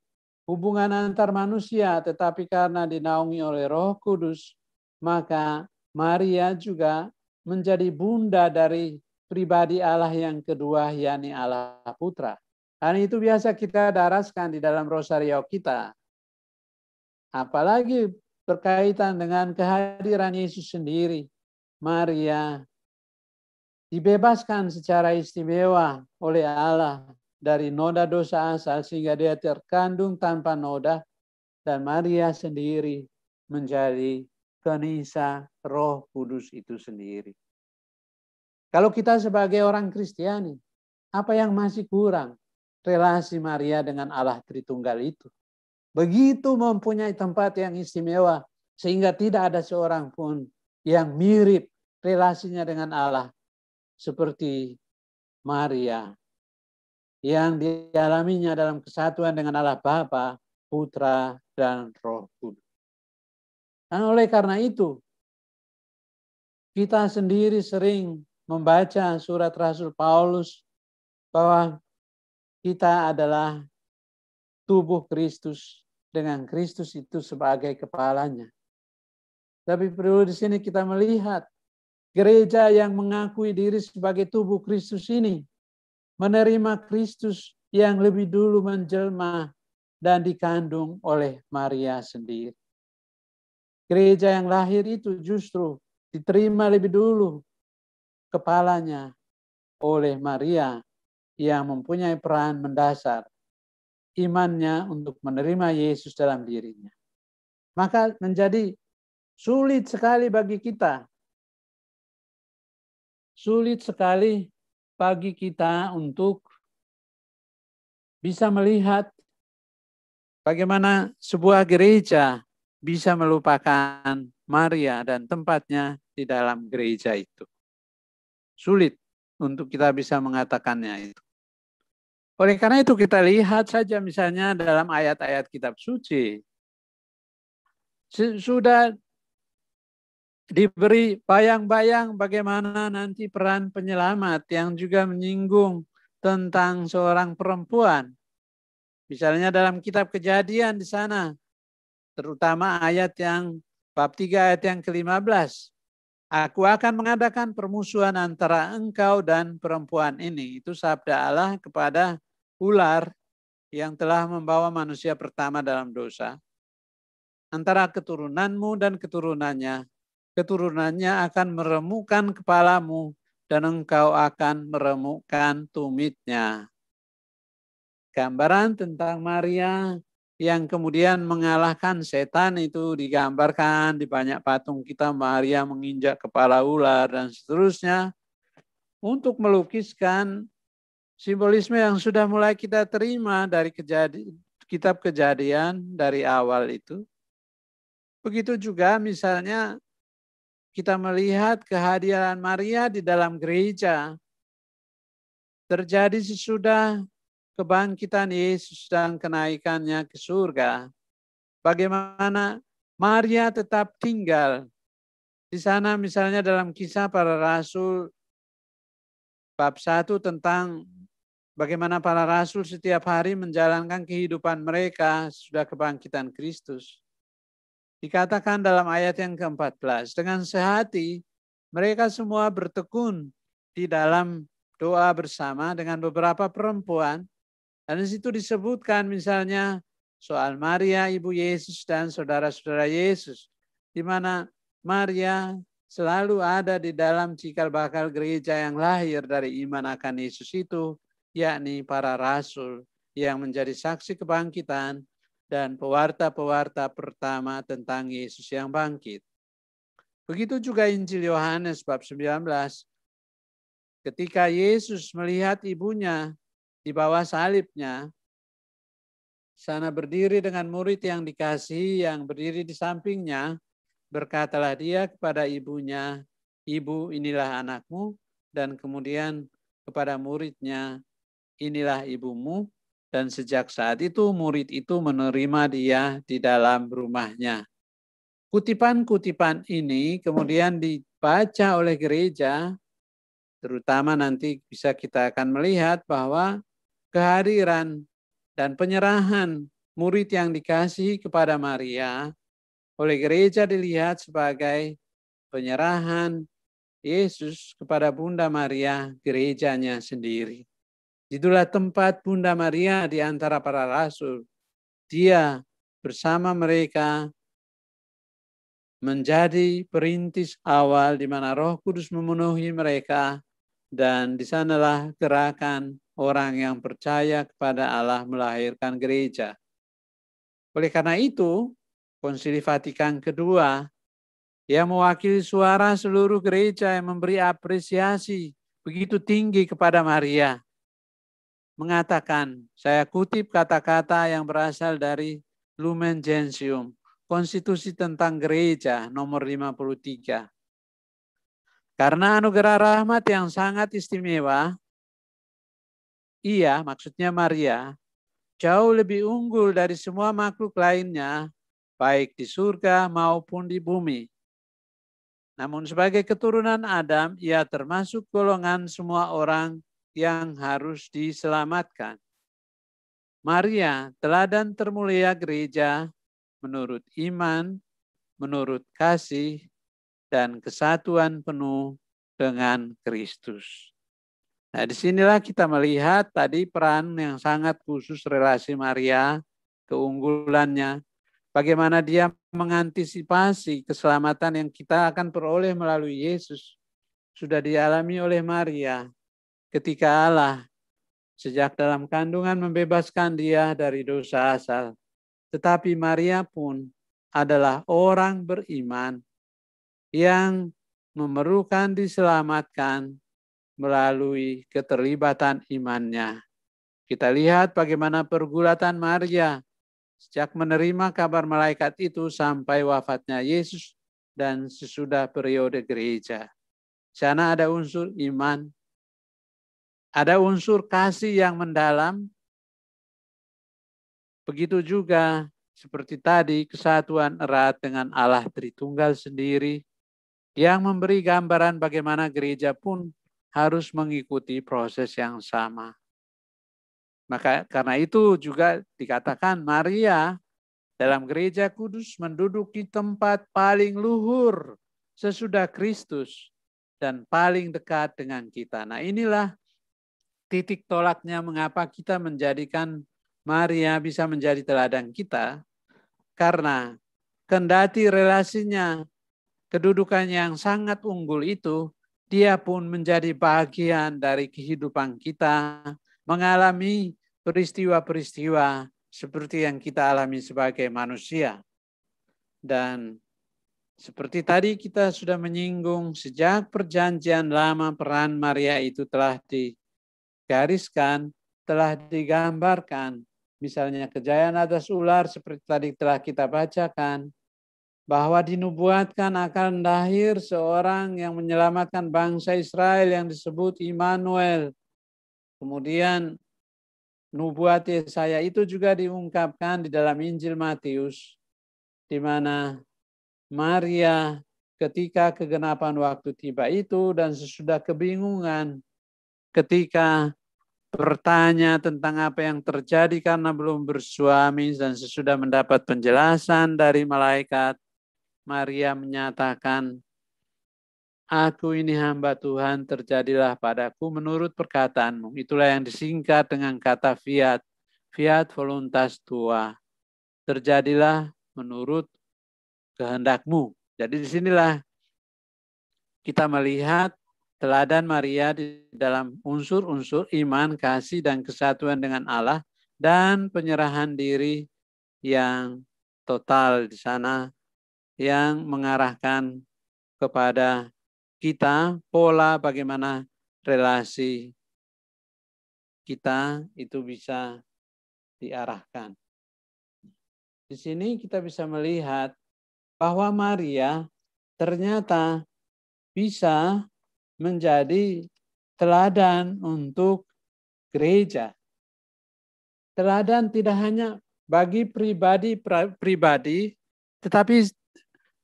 hubungan antar manusia, tetapi karena dinaungi oleh Roh Kudus, maka Maria juga menjadi bunda dari pribadi Allah yang kedua, yakni Allah Putra. Karena itu biasa kita daraskan di dalam rosario kita. Apalagi berkaitan dengan kehadiran Yesus sendiri. Maria dibebaskan secara istimewa oleh Allah dari noda dosa asal sehingga dia terkandung tanpa noda, dan Maria sendiri menjadi kenisa Roh Kudus itu sendiri. Kalau kita sebagai orang Kristiani, apa yang masih kurang? Relasi Maria dengan Allah Tritunggal itu begitu mempunyai tempat yang istimewa sehingga tidak ada seorang pun yang mirip relasinya dengan Allah seperti Maria yang dialaminya dalam kesatuan dengan Allah Bapa, Putra, dan Roh Kudus. Dan oleh karena itu, kita sendiri sering membaca surat Rasul Paulus bahwa kita adalah tubuh Kristus dengan Kristus itu sebagai kepalanya. Tapi perlu di sini kita melihat gereja yang mengakui diri sebagai tubuh Kristus ini menerima Kristus yang lebih dulu menjelma dan dikandung oleh Maria sendiri. Gereja yang lahir itu justru diterima lebih dulu kepalanya oleh Maria yang mempunyai peran mendasar imannya untuk menerima Yesus dalam dirinya. Maka menjadi sulit sekali bagi kita. Sulit sekali bagi kita untuk bisa melihat bagaimana sebuah gereja bisa melupakan Maria dan tempatnya di dalam gereja itu. Sulit untuk kita bisa mengatakannya itu. Oleh karena itu kita lihat saja misalnya dalam ayat-ayat kitab suci. Sudah diberi bayang-bayang bagaimana nanti peran penyelamat yang juga menyinggung tentang seorang perempuan. Misalnya dalam kitab Kejadian di sana, terutama ayat yang bab 3 ayat yang ke-15. Aku akan mengadakan permusuhan antara engkau dan perempuan ini. Itu sabda Allah kepada ular yang telah membawa manusia pertama dalam dosa. Antara keturunanmu dan keturunannya. Keturunannya akan meremukkan kepalamu dan engkau akan meremukkan tumitnya. Gambaran tentang Maria yang kemudian mengalahkan setan itu digambarkan di banyak patung kita. Maria menginjak kepala ular dan seterusnya. Untuk melukiskan simbolisme yang sudah mulai kita terima dari kitab Kejadian dari awal itu. Begitu juga misalnya kita melihat kehadiran Maria di dalam gereja. Terjadi sesudah kebangkitan Yesus dan kenaikannya ke surga. Bagaimana Maria tetap tinggal di sana, misalnya dalam Kisah Para Rasul bab 1 tentang bagaimana para rasul setiap hari menjalankan kehidupan mereka sudah kebangkitan Kristus. Dikatakan dalam ayat yang ke-14, dengan sehati mereka semua bertekun di dalam doa bersama dengan beberapa perempuan. Dan di situ disebutkan misalnya soal Maria, ibu Yesus dan saudara-saudara Yesus. Di mana Maria selalu ada di dalam cikal bakal gereja yang lahir dari iman akan Yesus itu, yakni para rasul yang menjadi saksi kebangkitan dan pewarta-pewarta pertama tentang Yesus yang bangkit. Begitu juga Injil Yohanes bab 19. Ketika Yesus melihat ibunya di bawah salibnya, sana berdiri dengan murid yang dikasihi yang berdiri di sampingnya, berkatalah dia kepada ibunya, "Ibu, inilah anakmu," dan kemudian kepada muridnya, "Inilah ibumu." Dan sejak saat itu murid itu menerima dia di dalam rumahnya. Kutipan-kutipan ini kemudian dibaca oleh gereja, terutama nanti bisa kita akan melihat bahwa kehadiran dan penyerahan murid yang dikasihi kepada Maria oleh gereja dilihat sebagai penyerahan Yesus kepada Bunda Maria, gerejanya sendiri. Itulah tempat Bunda Maria di antara para rasul. Dia bersama mereka menjadi perintis awal di mana Roh Kudus memenuhi mereka, dan di sanalah gerakan orang yang percaya kepada Allah melahirkan gereja. Oleh karena itu, Konsili Vatikan kedua yang mewakili suara seluruh gereja yang memberi apresiasi begitu tinggi kepada Maria, mengatakan, saya kutip kata-kata yang berasal dari Lumen Gentium, Konstitusi tentang Gereja nomor 53. Karena anugerah rahmat yang sangat istimewa, ia, maksudnya Maria, jauh lebih unggul dari semua makhluk lainnya, baik di surga maupun di bumi. Namun sebagai keturunan Adam, ia termasuk golongan semua orang yang harus diselamatkan. Maria, teladan termulia gereja, menurut iman, menurut kasih, dan kesatuan penuh dengan Kristus. Nah, disinilah kita melihat tadi peran yang sangat khusus relasi Maria keunggulannya, bagaimana dia mengantisipasi keselamatan yang kita akan peroleh melalui Yesus, sudah dialami oleh Maria ketika Allah sejak dalam kandungan membebaskan dia dari dosa asal. Tetapi Maria pun adalah orang beriman yang memerlukan diselamatkan melalui keterlibatan imannya. Kita lihat bagaimana pergulatan Maria sejak menerima kabar malaikat itu sampai wafatnya Yesus dan sesudah periode gereja. Di sana ada unsur iman, ada unsur kasih yang mendalam. Begitu juga seperti tadi kesatuan erat dengan Allah Tritunggal sendiri yang memberi gambaran bagaimana gereja pun harus mengikuti proses yang sama. Maka karena itu juga dikatakan Maria dalam gereja kudus menduduki tempat paling luhur sesudah Kristus dan paling dekat dengan kita. Nah, inilah titik tolaknya mengapa kita menjadikan Maria bisa menjadi teladan kita, karena kendati relasinya, kedudukan yang sangat unggul itu, dia pun menjadi bagian dari kehidupan kita, mengalami peristiwa-peristiwa seperti yang kita alami sebagai manusia. Dan seperti tadi kita sudah menyinggung, sejak perjanjian lama peran Maria itu telah digariskan, telah digambarkan. Misalnya kejayaan atas ular seperti tadi telah kita bacakan, bahwa dinubuatkan akan lahir seorang yang menyelamatkan bangsa Israel yang disebut Immanuel. Kemudian nubuat Yesaya itu juga diungkapkan di dalam Injil Matius, di mana Maria ketika kegenapan waktu tiba itu dan sesudah kebingungan ketika bertanya tentang apa yang terjadi karena belum bersuami dan sesudah mendapat penjelasan dari malaikat, Maria menyatakan, "Aku ini hamba Tuhan, terjadilah padaku menurut perkataanmu." Itulah yang disingkat dengan kata fiat, fiat voluntas tua. Terjadilah menurut kehendakmu. Jadi disinilah kita melihat teladan Maria di dalam unsur-unsur iman, kasih, dan kesatuan dengan Allah, dan penyerahan diri yang total di sana, yang mengarahkan kepada kita pola bagaimana relasi kita itu bisa diarahkan. Di sini kita bisa melihat bahwa Maria ternyata bisa menjadi teladan untuk gereja. Teladan tidak hanya bagi pribadi, tetapi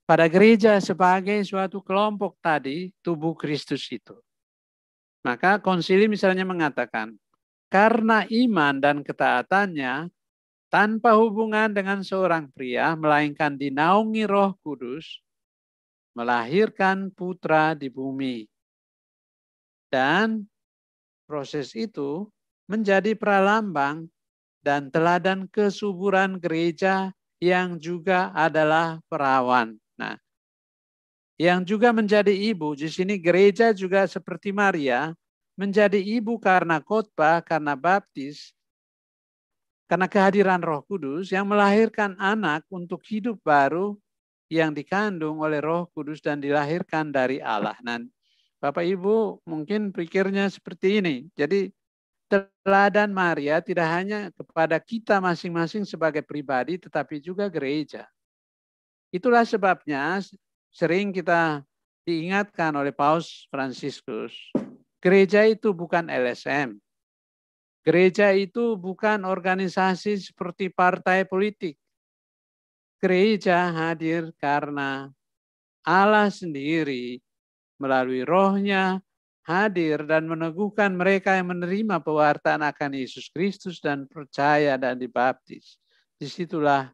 pada gereja sebagai suatu kelompok tadi, tubuh Kristus itu. Maka konsili misalnya mengatakan, karena iman dan ketaatannya, tanpa hubungan dengan seorang pria, melainkan dinaungi Roh Kudus, melahirkan putra di bumi. Dan proses itu menjadi pralambang dan teladan kesuburan gereja yang juga adalah perawan. Nah, yang juga menjadi ibu, di sini gereja juga seperti Maria, menjadi ibu karena khotbah, karena baptis, karena kehadiran Roh Kudus yang melahirkan anak untuk hidup baru yang dikandung oleh Roh Kudus dan dilahirkan dari Allah. Nah, Bapak Ibu mungkin pikirnya seperti ini. Jadi teladan Maria tidak hanya kepada kita masing-masing sebagai pribadi, tetapi juga gereja. Itulah sebabnya sering kita diingatkan oleh Paus Fransiskus, gereja itu bukan LSM. Gereja itu bukan organisasi seperti partai politik. Gereja hadir karena Allah sendiri melalui Roh-Nya hadir dan meneguhkan mereka yang menerima pewartaan akan Yesus Kristus dan percaya dan dibaptis. Disitulah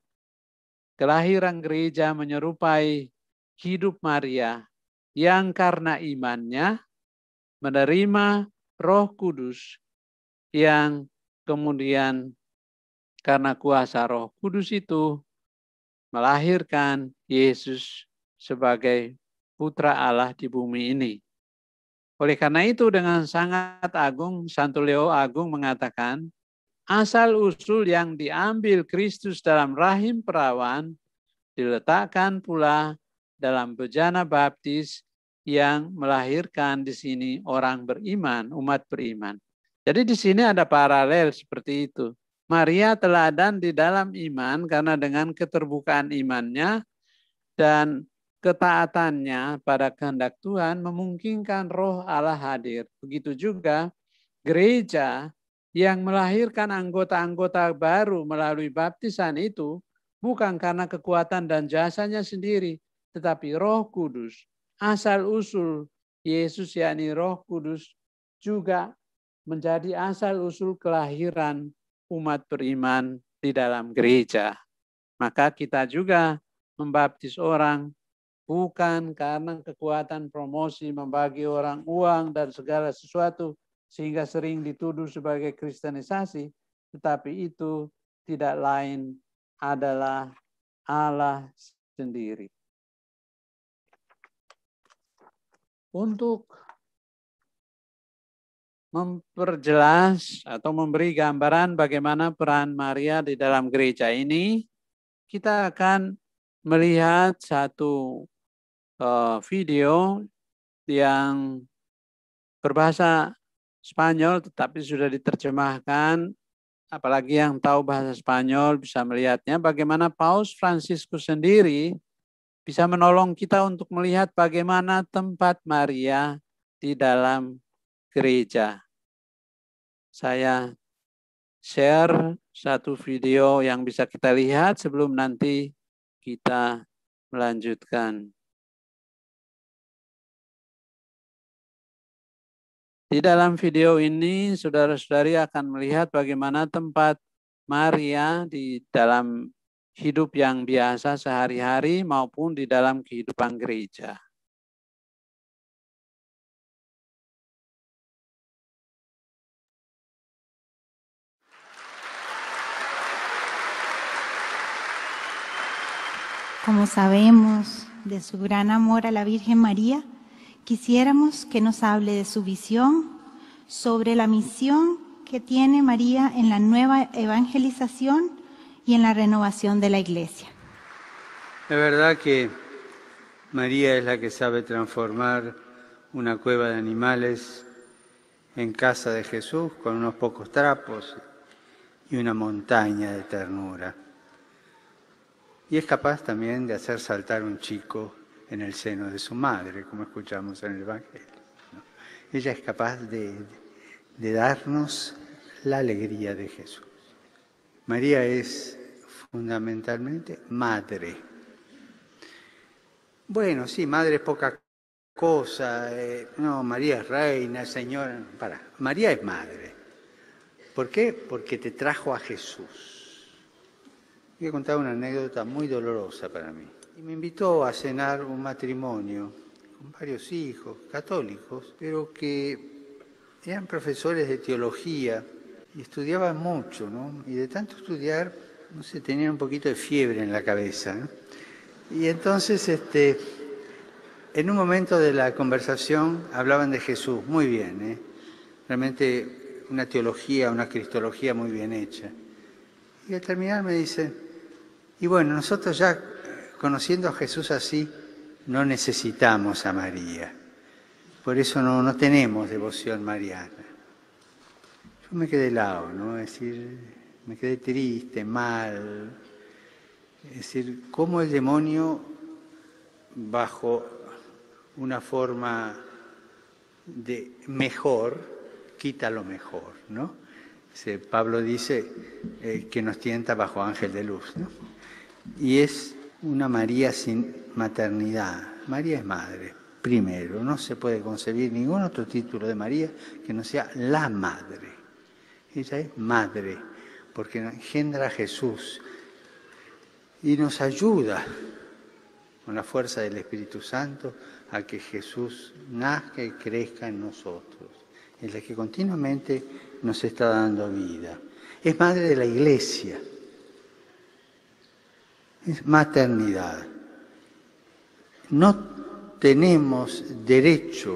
kelahiran gereja menyerupai hidup Maria yang karena imannya menerima Roh Kudus yang kemudian karena kuasa Roh Kudus itu melahirkan Yesus sebagai Putra Allah di bumi ini. Oleh karena itu dengan sangat agung, Santo Leo Agung mengatakan, asal-usul yang diambil Kristus dalam rahim perawan diletakkan pula dalam bejana baptis yang melahirkan di sini orang beriman, umat beriman. Jadi di sini ada paralel seperti itu. Maria teladan di dalam iman karena dengan keterbukaan imannya dan ketaatannya pada kehendak Tuhan memungkinkan Roh Allah hadir. Begitu juga gereja yang melahirkan anggota-anggota baru melalui baptisan itu bukan karena kekuatan dan jasanya sendiri, tetapi Roh Kudus, asal-usul Yesus yakni Roh Kudus juga menjadi asal-usul kelahiran umat beriman di dalam gereja. Maka kita juga membaptis orang bukan karena kekuatan promosi membagi orang uang dan segala sesuatu sehingga sering dituduh sebagai kristenisasi, tetapi itu tidak lain adalah Allah sendiri. Untuk memperjelas atau memberi gambaran bagaimana peran Maria di dalam gereja ini, kita akan melihat satu video yang berbahasa Spanyol tetapi sudah diterjemahkan. Apalagi yang tahu bahasa Spanyol bisa melihatnya bagaimana Paus Fransiskus sendiri bisa menolong kita untuk melihat bagaimana tempat Maria di dalam gereja. Saya share satu video yang bisa kita lihat sebelum nanti kita melanjutkan. Di dalam video ini, saudara-saudari akan melihat bagaimana tempat Maria di dalam hidup yang biasa sehari-hari maupun di dalam kehidupan gereja. Como sabemos de su gran amor a la Virgen María, quisiéramos que nos hable de su visión sobre la misión que tiene María en la nueva evangelización y en la renovación de la Iglesia. Es verdad que María es la que sabe transformar una cueva de animales en casa de Jesús con unos pocos trapos y una montaña de ternura. Y es capaz también de hacer saltar un chico en el seno de su madre, como escuchamos en el Evangelio, ¿no? Ella es capaz de darnos la alegría de Jesús. María es fundamentalmente madre. Bueno, sí, madre es poca cosa. No, María es reina, señora. María es madre. ¿Por qué? Porque te trajo a Jesús. Voy a contar una anécdota muy dolorosa para mí. Y me invitó a cenar un matrimonio con varios hijos católicos, pero que eran profesores de teología y estudiaban mucho, ¿no? Y de tanto estudiar, no sé, tenían un poquito de fiebre en la cabeza, ¿no? Y entonces, en un momento de la conversación hablaban de Jesús, muy bien, ¿eh? Realmente una teología, una cristología muy bien hecha. Y al terminar me dicen, y bueno, nosotros ya conociendo a Jesús así, no necesitamos a María. Por eso no tenemos devoción mariana. Yo me quedé helado, ¿no? Es decir, me quedé triste, mal. Es decir, cómo el demonio, bajo una forma de mejor, quita lo mejor, ¿no? Pablo dice que nos tienta bajo ángel de luz, ¿no? Y es una María sin maternidad. María es madre, primero. No se puede concebir ningún otro título de María que no sea la madre. Ella es madre, porque engendra a Jesús y nos ayuda con la fuerza del Espíritu Santo a que Jesús nazca y crezca en nosotros. Es la que continuamente nos está dando vida. es madre de la Iglesia. Es maternidad. No tenemos derecho,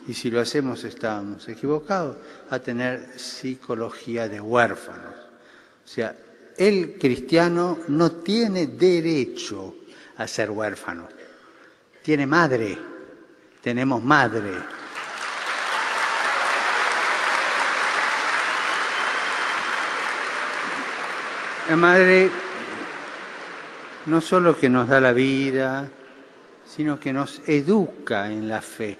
y si lo hacemos estamos equivocados, a tener psicología de huérfanos. O sea, el cristiano no tiene derecho a ser huérfano. Tiene madre, tenemos madre. La madre no solo que nos da la vida, sino que nos educa en la fe.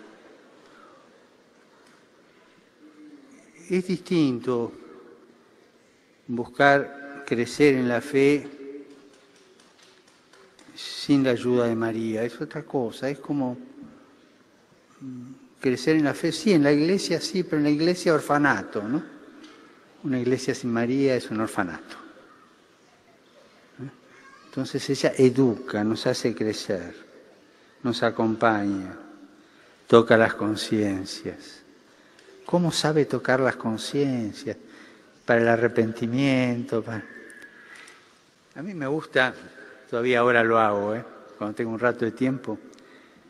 Es distinto buscar crecer en la fe sin la ayuda de María, es otra cosa, es como crecer en la fe, sí, en la iglesia sí, pero en la iglesia orfanato, ¿no? Una iglesia sin María es un orfanato. Entonces ella educa, nos hace crecer, nos acompaña, toca las conciencias. ¿Cómo sabe tocar las conciencias? Para el arrepentimiento. A mí me gusta, todavía ahora lo hago, cuando tengo un rato de tiempo,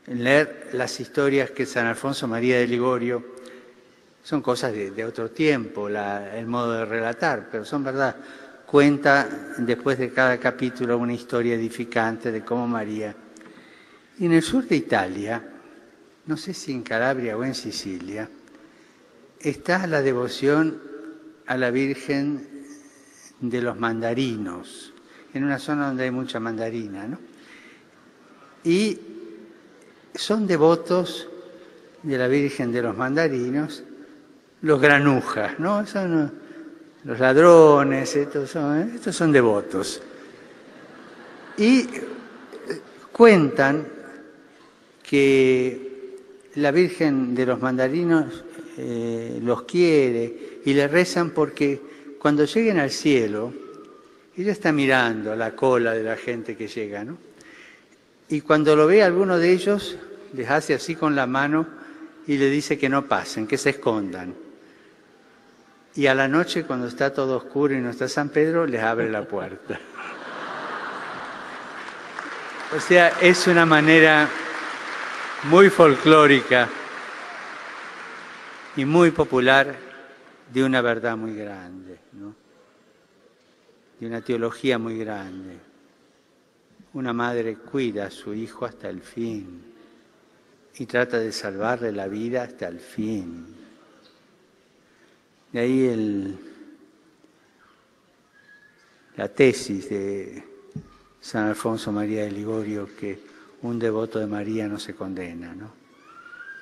leer las historias que San Alfonso María de Ligorio, son cosas de otro tiempo, el modo de relatar, pero son verdad. Cuenta después de cada capítulo una historia edificante de cómo María. Y en el sur de Italia, no sé si en Calabria o en Sicilia, está la devoción a la Virgen de los Mandarinos, en una zona donde hay mucha mandarina, ¿no? Y son devotos de la Virgen de los Mandarinos los granujas, ¿no? Son los ladrones, estos son devotos. Y cuentan que la Virgen de los Mandarinos los quiere y le rezan porque cuando lleguen al cielo, ella está mirando la cola de la gente que llega, ¿no? Y cuando lo ve a alguno de ellos, les hace así con la mano y le dice que no pasen, que se escondan. Y a la noche, cuando está todo oscuro y no está San Pedro, les abre la puerta. O sea, es una manera muy folclórica y muy popular de una verdad muy grande, ¿no? De una teología muy grande. Una madre cuida a su hijo hasta el fin y trata de salvarle la vida hasta el fin. De ahí la tesis de San Alfonso María de Ligorio, que un devoto de María no se condena, ¿no?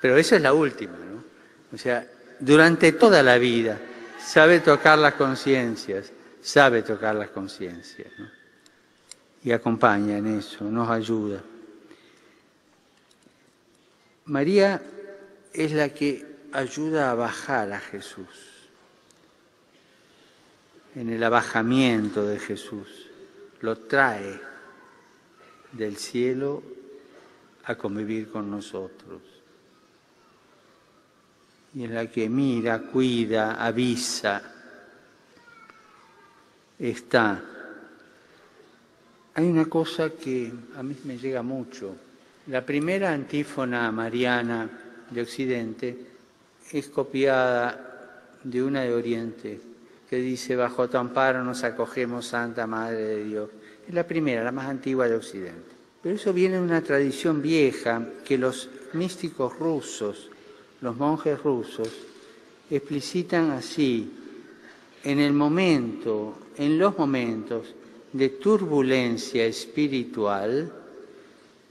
Pero esa es la última, ¿no? O sea, durante toda la vida sabe tocar las conciencias, ¿no? Y acompaña en eso, nos ayuda. María es la que ayuda a bajar a Jesús, en el abajamiento de Jesús, lo trae del cielo a convivir con nosotros. Y es la que mira, cuida, avisa, está. Hay una cosa que a mí me llega mucho. La primera antífona mariana de Occidente es copiada de una de Oriente, que dice: bajo tu amparo nos acogemos, Santa Madre de Dios. Es la primera, la más antigua de Occidente. Pero eso viene de una tradición vieja que los místicos rusos, los monjes rusos, explicitan así: en los momentos de turbulencia espiritual,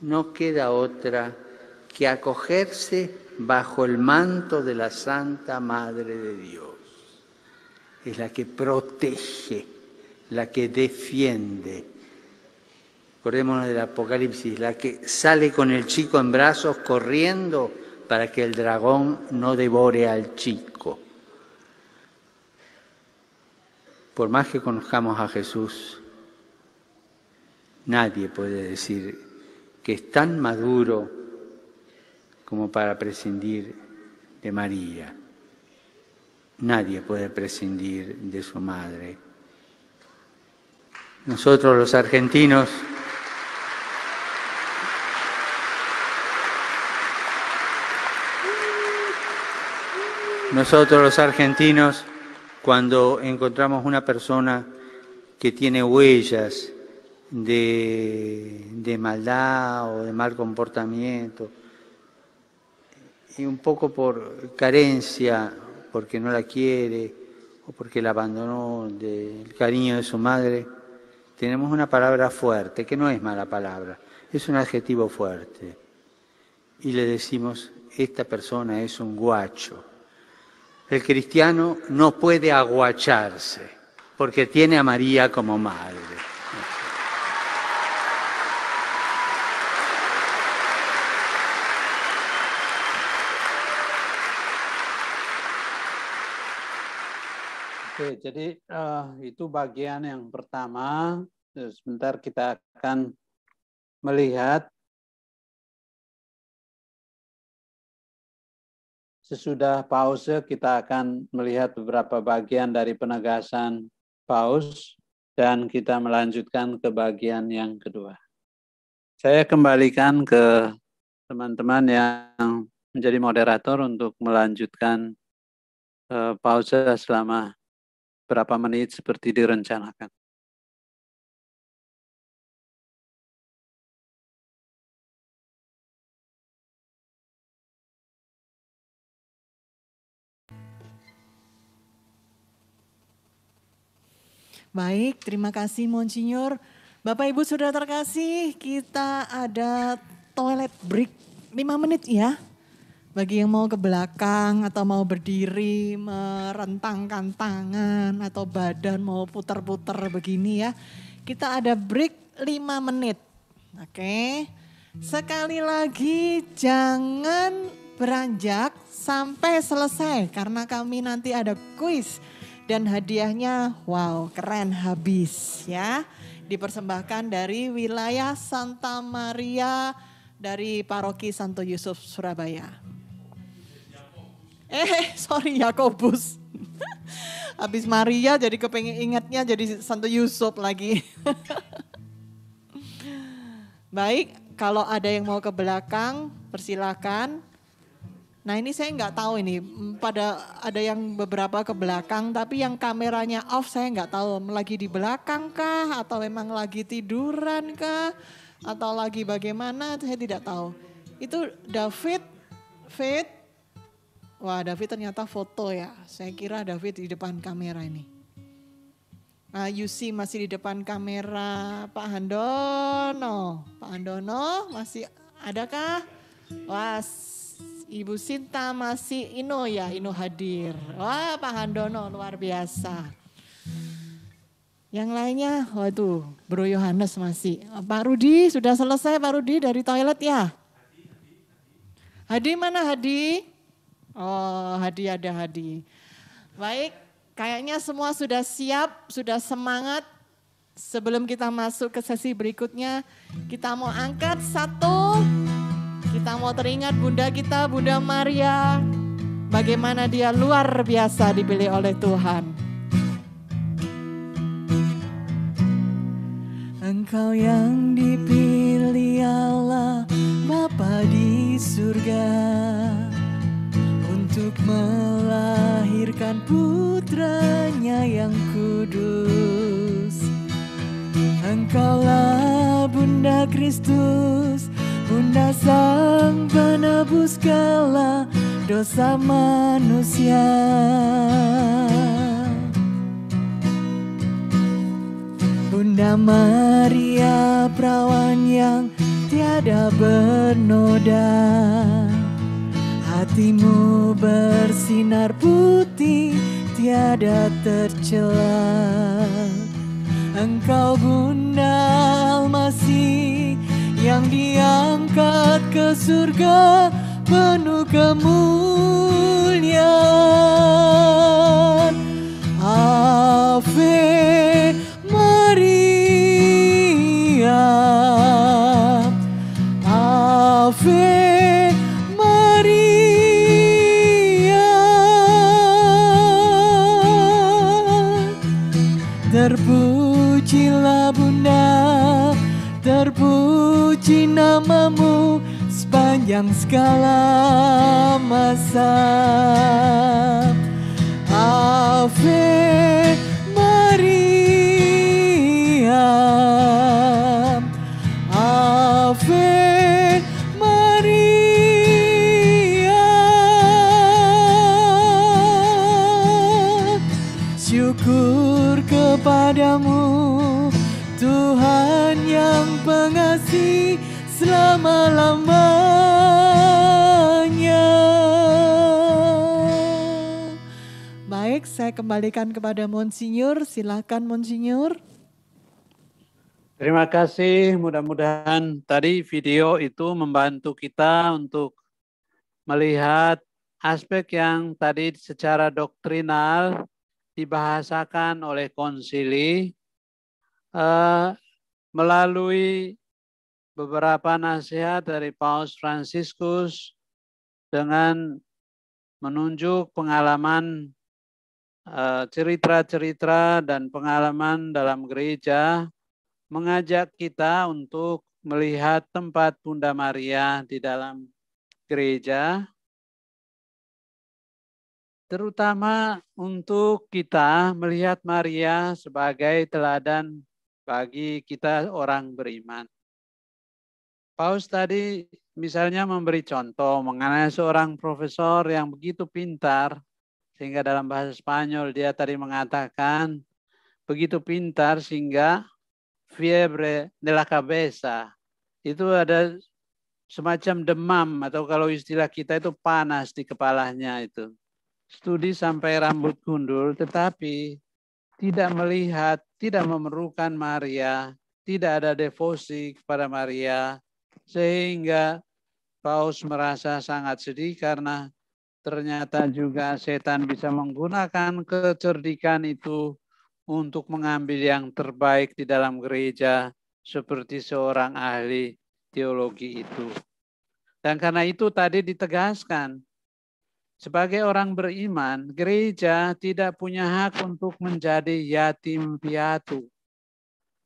no queda otra que acogerse bajo el manto de la Santa Madre de Dios. Es la que protege, la que defiende. Acordémonos del Apocalipsis, la que sale con el chico en brazos corriendo para que el dragón no devore al chico. Por más que conozcamos a Jesús, nadie puede decir que es tan maduro como para prescindir de María. Nadie puede prescindir de su madre. Nosotros los argentinos cuando encontramos una persona que tiene huellas de maldad o de mal comportamiento, y un poco por carencia, porque no la quiere o porque la abandonó del cariño de su madre, tenemos una palabra fuerte, que no es mala palabra, es un adjetivo fuerte. Y le decimos, esta persona es un guacho. El cristiano no puede aguacharse, porque tiene a María como madre. Oke, jadi itu bagian yang pertama. Sebentar kita akan melihat sesudah pause, kita akan melihat beberapa bagian dari penegasan paus dan kita melanjutkan ke bagian yang kedua. Saya kembalikan ke teman-teman yang menjadi moderator untuk melanjutkan pause selama berapa menit seperti direncanakan. Baik, terima kasih Monsinyur. Bapak Ibu sudah terkasih, kita ada toilet break 5 menit ya. Bagi yang mau ke belakang atau mau berdiri, merentangkan tangan atau badan mau putar-putar begini ya. Kita ada break 5 menit. Oke. Sekali lagi jangan beranjak sampai selesai karena kami nanti ada kuis dan hadiahnya wow keren habis ya. Dipersembahkan dari wilayah Santa Maria dari Paroki Santo Yusuf Surabaya. Sorry Yakobus. Habis Maria jadi kepengen ingatnya jadi Santo Yusuf lagi. Baik, kalau ada yang mau ke belakang persilakan. Nah ini saya nggak tahu ini, ada yang beberapa ke belakang tapi yang kameranya off saya nggak tahu lagi di belakang kah atau memang lagi tiduran kah atau lagi bagaimana saya tidak tahu. Itu David, wah David ternyata foto ya, saya kira David di depan kamera ini. Nah Yusi masih di depan kamera, Pak Handono masih adakah? Wah Ibu Sinta masih Ino hadir. Wah Pak Handono luar biasa. Yang lainnya, waduh Bro Yohanes masih. Pak Rudi sudah selesai Pak Rudi dari toilet ya? Hadi mana Hadi? Oh Hadi ada Hadi. Baik, kayaknya semua sudah siap, sudah semangat. Sebelum kita masuk ke sesi berikutnya, kita mau angkat satu. Kita mau teringat Bunda kita, Bunda Maria, bagaimana dia luar biasa dipilih oleh Tuhan. Engkau yang dipilih Allah Bapa di surga untuk melahirkan putranya yang kudus. Engkaulah Bunda Kristus, Bunda Sang Penebus segala dosa manusia. Bunda Maria perawan yang tiada bernoda, hatimu bersinar putih tiada tercela. Engkau Bunda Almasih yang diangkat ke surga penuh kemuliaan. Ave Maria, Ave Maria, sepanjang segala masa. Ave Maria, Ave Maria. Syukur kepadamu Tuhan yang pengasih selama-lamanya. Baik, saya kembalikan kepada Monsinyur. Silakan Monsinyur. Terima kasih, mudah-mudahan tadi video itu membantu kita untuk melihat aspek yang tadi secara doktrinal dibahasakan oleh konsili melalui beberapa nasihat dari Paus Fransiskus dengan menunjuk pengalaman cerita-cerita dan pengalaman dalam gereja, mengajak kita untuk melihat tempat Bunda Maria di dalam gereja, terutama untuk kita melihat Maria sebagai teladan bagi kita orang beriman. Paus tadi misalnya memberi contoh mengenai seorang profesor yang begitu pintar, sehingga dalam bahasa Spanyol dia tadi mengatakan begitu pintar sehingga fiebre de la cabeza, itu ada semacam demam atau kalau istilah kita itu panas di kepalanya itu. Studi sampai rambut gundul tetapi tidak melihat, tidak memerlukan Maria, tidak ada devosi kepada Maria, sehingga Paus merasa sangat sedih karena ternyata juga setan bisa menggunakan kecerdikan itu untuk mengambil yang terbaik di dalam gereja seperti seorang ahli teologi itu. Dan karena itu tadi ditegaskan, sebagai orang beriman, gereja tidak punya hak untuk menjadi yatim piatu.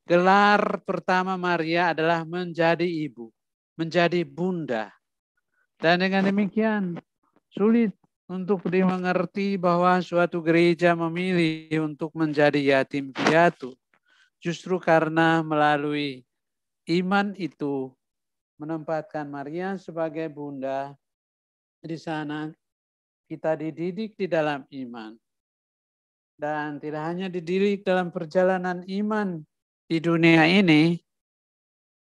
Gelar pertama Maria adalah menjadi ibu, menjadi bunda. Dan dengan demikian sulit untuk dimengerti bahwa suatu gereja memilih untuk menjadi yatim piatu. Justru karena melalui iman itu menempatkan Maria sebagai bunda, di sana kita dididik di dalam iman. Dan tidak hanya dididik dalam perjalanan iman di dunia ini,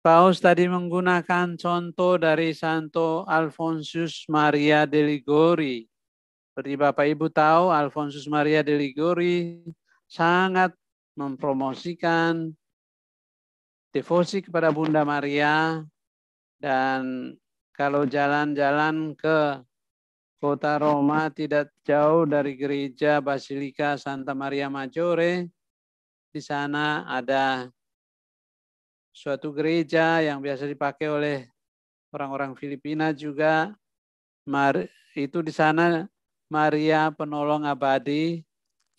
Paus tadi menggunakan contoh dari Santo Alfonsus Maria de Liguori. Seperti Bapak Ibu tahu, Alfonsus Maria de Liguori sangat mempromosikan devosi kepada Bunda Maria. Dan kalau jalan-jalan ke kota Roma tidak jauh dari gereja Basilika Santa Maria Maggiore, di sana ada suatu gereja yang biasa dipakai oleh orang-orang Filipina juga. Itu di sana Maria Penolong Abadi,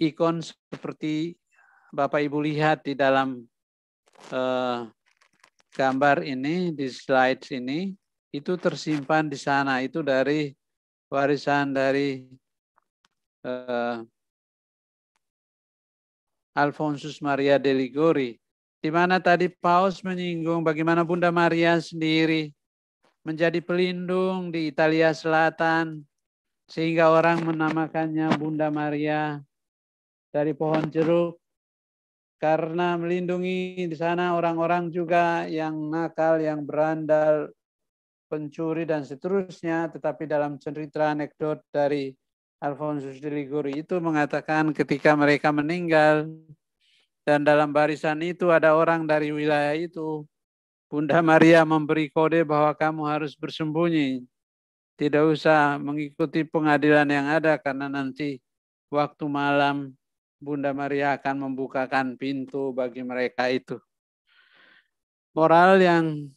ikon seperti Bapak Ibu lihat di dalam gambar ini, di slide ini, itu tersimpan di sana. Itu dari warisan dari Alfonsus Maria de Liguori, di mana tadi Paus menyinggung bagaimana Bunda Maria sendiri menjadi pelindung di Italia Selatan, sehingga orang menamakannya Bunda Maria dari pohon jeruk, karena melindungi di sana orang-orang juga yang nakal, yang berandal, pencuri dan seterusnya. Tetapi dalam cerita anekdot dari Alfonsus de Liguori itu mengatakan ketika mereka meninggal dan dalam barisan itu ada orang dari wilayah itu, Bunda Maria memberi kode bahwa kamu harus bersembunyi. Tidak usah mengikuti pengadilan yang ada karena nanti waktu malam Bunda Maria akan membukakan pintu bagi mereka itu. Moral yang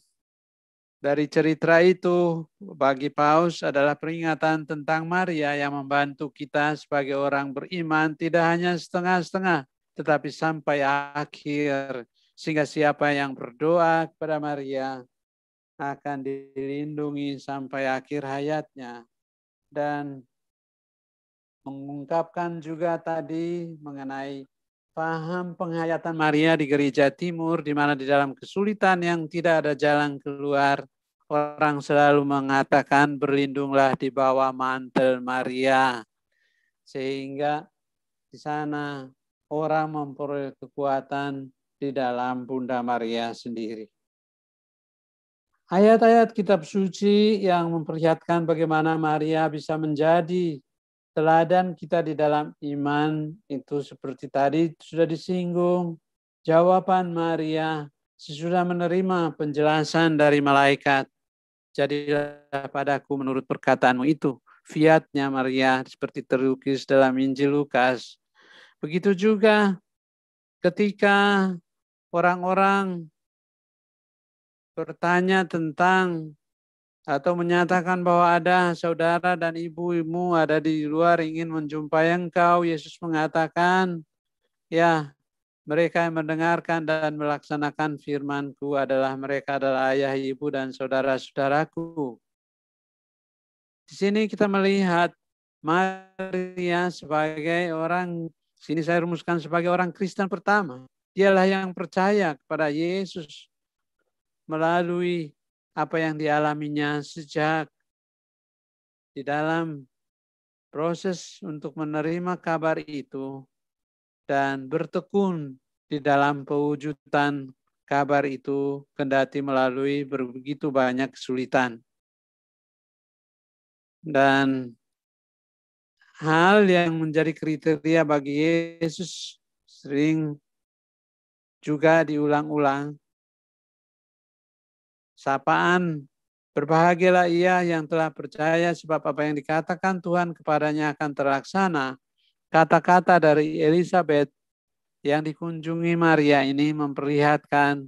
dari cerita itu bagi Paus adalah peringatan tentang Maria yang membantu kita sebagai orang beriman tidak hanya setengah-setengah, tetapi sampai akhir. Sehingga siapa yang berdoa kepada Maria akan dilindungi sampai akhir hayatnya. Dan mengungkapkan juga tadi mengenai paham penghayatan Maria di Gereja Timur, di mana di dalam kesulitan yang tidak ada jalan keluar, orang selalu mengatakan berlindunglah di bawah mantel Maria. Sehingga di sana orang memperoleh kekuatan di dalam Bunda Maria sendiri. Ayat-ayat kitab suci yang memperlihatkan bagaimana Maria bisa menjadi teladan kita di dalam iman itu seperti tadi sudah disinggung. Jawaban Maria sesudah menerima penjelasan dari malaikat. Jadilah padaku menurut perkataanmu itu. Fiatnya Maria seperti terlukis dalam Injil Lukas. Begitu juga ketika orang-orang bertanya tentang atau menyatakan bahwa ada saudara dan ibumu ada di luar ingin menjumpai engkau, Yesus mengatakan, ya, mereka yang mendengarkan dan melaksanakan firman-Ku mereka adalah ayah, ibu, dan saudara-saudaraku. Di sini kita melihat Maria sebagai orang, sini saya rumuskan sebagai orang Kristen pertama. Dialah yang percaya kepada Yesus melalui apa yang dialaminya sejak di dalam proses untuk menerima kabar itu dan bertekun di dalam pewujudan kabar itu kendati melalui begitu banyak kesulitan. Dan hal yang menjadi kriteria bagi Yesus sering juga diulang-ulang. Sapaan, berbahagialah ia yang telah percaya sebab apa yang dikatakan Tuhan kepadanya akan terlaksana. Kata-kata dari Elizabeth yang dikunjungi Maria ini memperlihatkan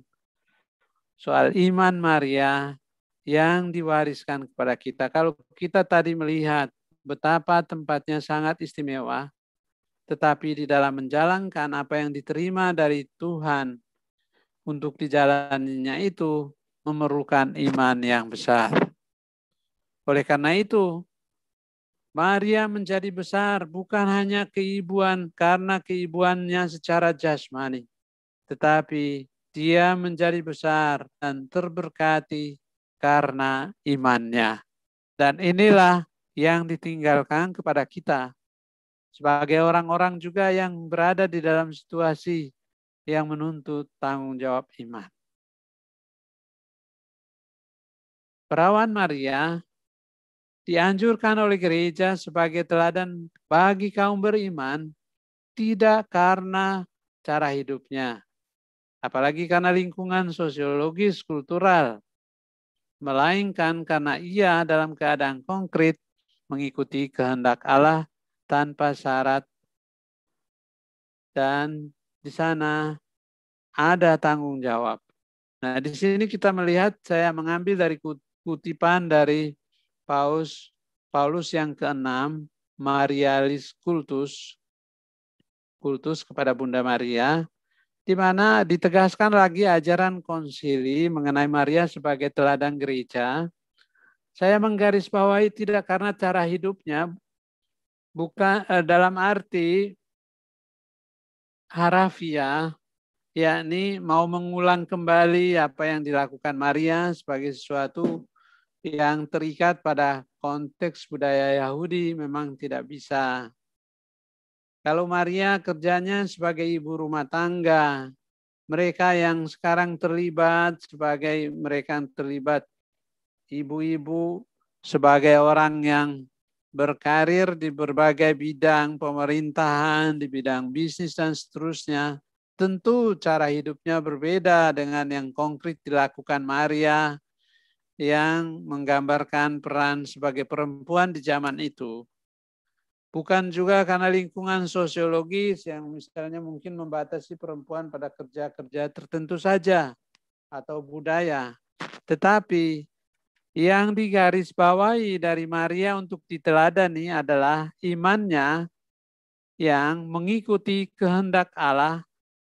soal iman Maria yang diwariskan kepada kita. Kalau kita tadi melihat betapa tempatnya sangat istimewa, tetapi di dalam menjalankan apa yang diterima dari Tuhan untuk dijalaninya itu memerlukan iman yang besar. Oleh karena itu, Maria menjadi besar bukan hanya keibuan karena keibuannya secara jasmani, tetapi dia menjadi besar dan terberkati karena imannya. Dan inilah yang ditinggalkan kepada kita sebagai orang-orang juga yang berada di dalam situasi yang menuntut tanggung jawab iman. Perawan Maria dianjurkan oleh gereja sebagai teladan bagi kaum beriman, tidak karena cara hidupnya, apalagi karena lingkungan sosiologis kultural, melainkan karena ia dalam keadaan konkret mengikuti kehendak Allah tanpa syarat, dan di sana ada tanggung jawab. Nah, di sini kita melihat, saya mengambil dari kutipan dari Paulus yang ke-6, Marialis Cultus kepada Bunda Maria, di mana ditegaskan lagi ajaran konsili mengenai Maria sebagai teladan gereja. Saya menggarisbawahi tidak karena cara hidupnya, bukan dalam arti harafiah, yakni mau mengulang kembali apa yang dilakukan Maria sebagai sesuatu yang terikat pada konteks budaya Yahudi, memang tidak bisa. Kalau Maria kerjanya sebagai ibu rumah tangga, mereka yang sekarang terlibat sebagai ibu-ibu sebagai orang yang berkarir di berbagai bidang pemerintahan, di bidang bisnis dan seterusnya, tentu cara hidupnya berbeda dengan yang konkret dilakukan Maria yang menggambarkan peran sebagai perempuan di zaman itu. Bukan juga karena lingkungan sosiologis yang misalnya mungkin membatasi perempuan pada kerja-kerja tertentu saja atau budaya. Tetapi yang digarisbawahi dari Maria untuk diteladani adalah imannya yang mengikuti kehendak Allah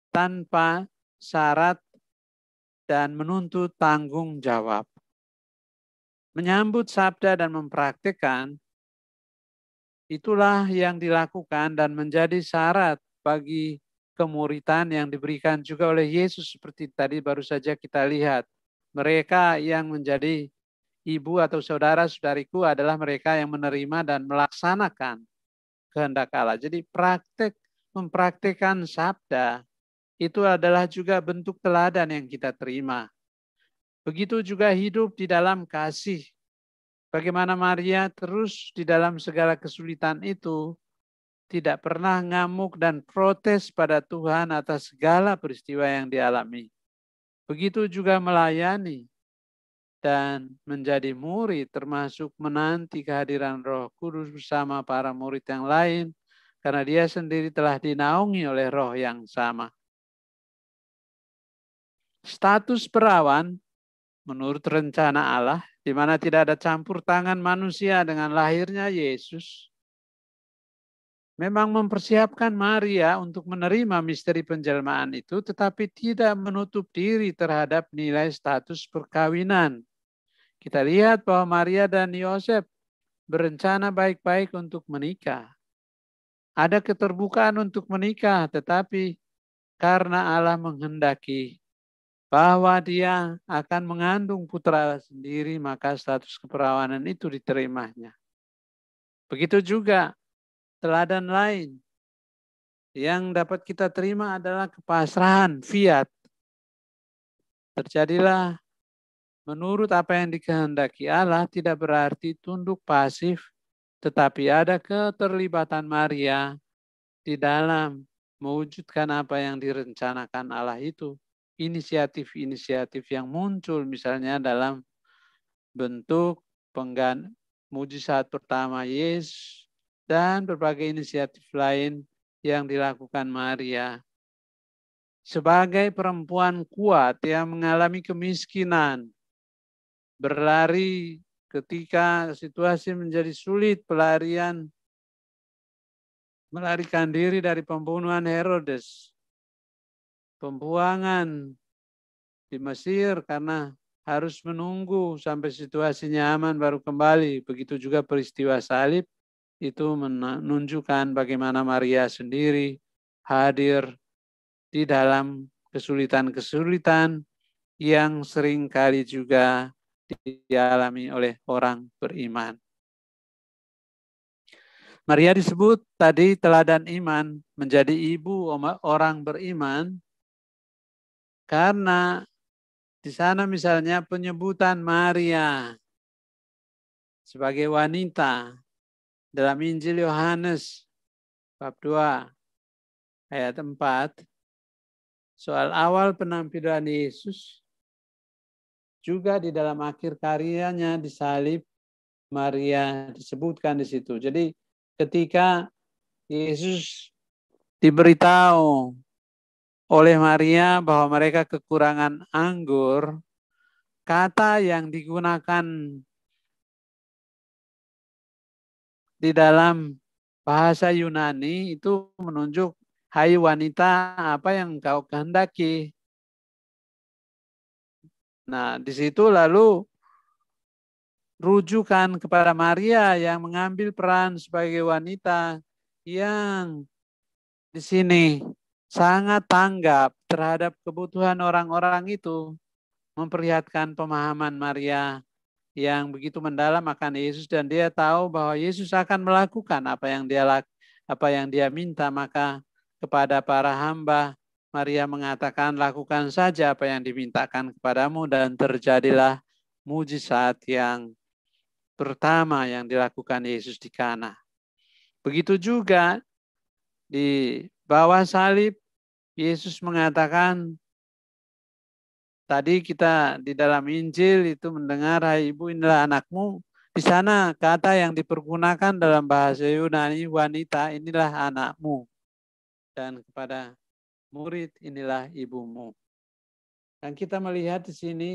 tanpa syarat dan menuntut tanggung jawab. menyambut sabda dan mempraktikkan, itulah yang dilakukan dan menjadi syarat bagi kemuridan yang diberikan juga oleh Yesus seperti tadi baru saja kita lihat. Mereka yang menjadi ibu atau saudara-saudariku adalah mereka yang menerima dan melaksanakan kehendak Allah. Jadi mempraktikkan sabda itu adalah juga bentuk teladan yang kita terima. Begitu juga hidup di dalam kasih. Bagaimana Maria terus di dalam segala kesulitan itu tidak pernah ngamuk dan protes pada Tuhan atas segala peristiwa yang dialami. Begitu juga melayani dan menjadi murid, termasuk menanti kehadiran Roh Kudus bersama para murid yang lain, karena dia sendiri telah dinaungi oleh Roh yang sama. Status perawan menurut rencana Allah, di mana tidak ada campur tangan manusia dengan lahirnya Yesus, memang mempersiapkan Maria untuk menerima misteri penjelmaan itu, tetapi tidak menutup diri terhadap nilai status perkawinan. Kita lihat bahwa Maria dan Yosef berencana baik-baik untuk menikah. Ada keterbukaan untuk menikah, tetapi karena Allah menghendaki bahwa dia akan mengandung putra sendiri, maka status keperawanan itu diterimanya. Begitu juga teladan lain yang dapat kita terima adalah kepasrahan, fiat. Terjadilah menurut apa yang dikehendaki Allah, tidak berarti tunduk pasif, tetapi ada keterlibatan Maria di dalam mewujudkan apa yang direncanakan Allah itu. Inisiatif-inisiatif yang muncul misalnya dalam bentuk mujizat pertama Yesus dan berbagai inisiatif lain yang dilakukan Maria. Sebagai perempuan kuat yang mengalami kemiskinan, berlari ketika situasi menjadi sulit, melarikan diri dari pembunuhan Herodes, pembuangan di Mesir karena harus menunggu sampai situasinya aman baru kembali. Begitu juga peristiwa salib itu menunjukkan bagaimana Maria sendiri hadir di dalam kesulitan-kesulitan yang seringkali juga dialami oleh orang beriman. Maria disebut tadi teladan iman, menjadi ibu orang beriman, karena di sana misalnya penyebutan Maria sebagai wanita dalam Injil Yohanes bab 2 ayat 4, soal awal penampilan Yesus, juga di dalam akhir karyanya di salib, Maria disebutkan di situ. Jadi ketika Yesus diberitahu oleh Maria bahwa mereka kekurangan anggur, kata yang digunakan di dalam bahasa Yunani itu menunjuk, hai wanita, apa yang engkau kehendaki. Nah, di situ lalu rujukan kepada Maria yang mengambil peran sebagai wanita yang di sini sangat tanggap terhadap kebutuhan orang-orang itu, memperlihatkan pemahaman Maria yang begitu mendalam akan Yesus, dan dia tahu bahwa Yesus akan melakukan apa yang dia minta. Maka kepada para hamba Maria mengatakan, lakukan saja apa yang dimintakan kepadamu, dan terjadilah mujizat yang pertama yang dilakukan Yesus di Kana. Begitu juga di bawah salib, Yesus mengatakan, tadi kita di dalam Injil itu mendengar, hai ibu, inilah anakmu. Di sana kata yang dipergunakan dalam bahasa Yunani, wanita, inilah anakmu. Dan kepada murid, inilah ibumu. Dan kita melihat di sini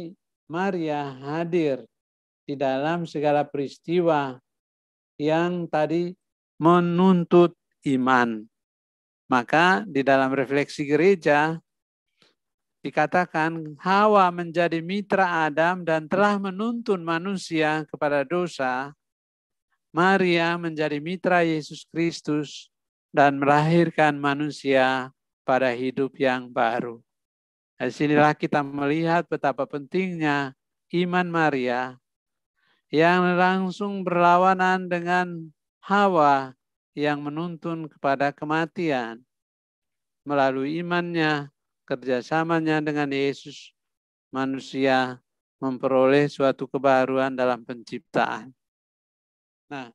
Maria hadir di dalam segala peristiwa yang tadi menuntut iman. Maka di dalam refleksi gereja, dikatakan Hawa menjadi mitra Adam dan telah menuntun manusia kepada dosa, Maria menjadi mitra Yesus Kristus dan melahirkan manusia pada hidup yang baru. Di sinilah kita melihat betapa pentingnya iman Maria yang langsung berlawanan dengan Hawa yang menuntun kepada kematian. Melalui imannya, kerjasamanya dengan Yesus, manusia memperoleh suatu kebaruan dalam penciptaan. Nah,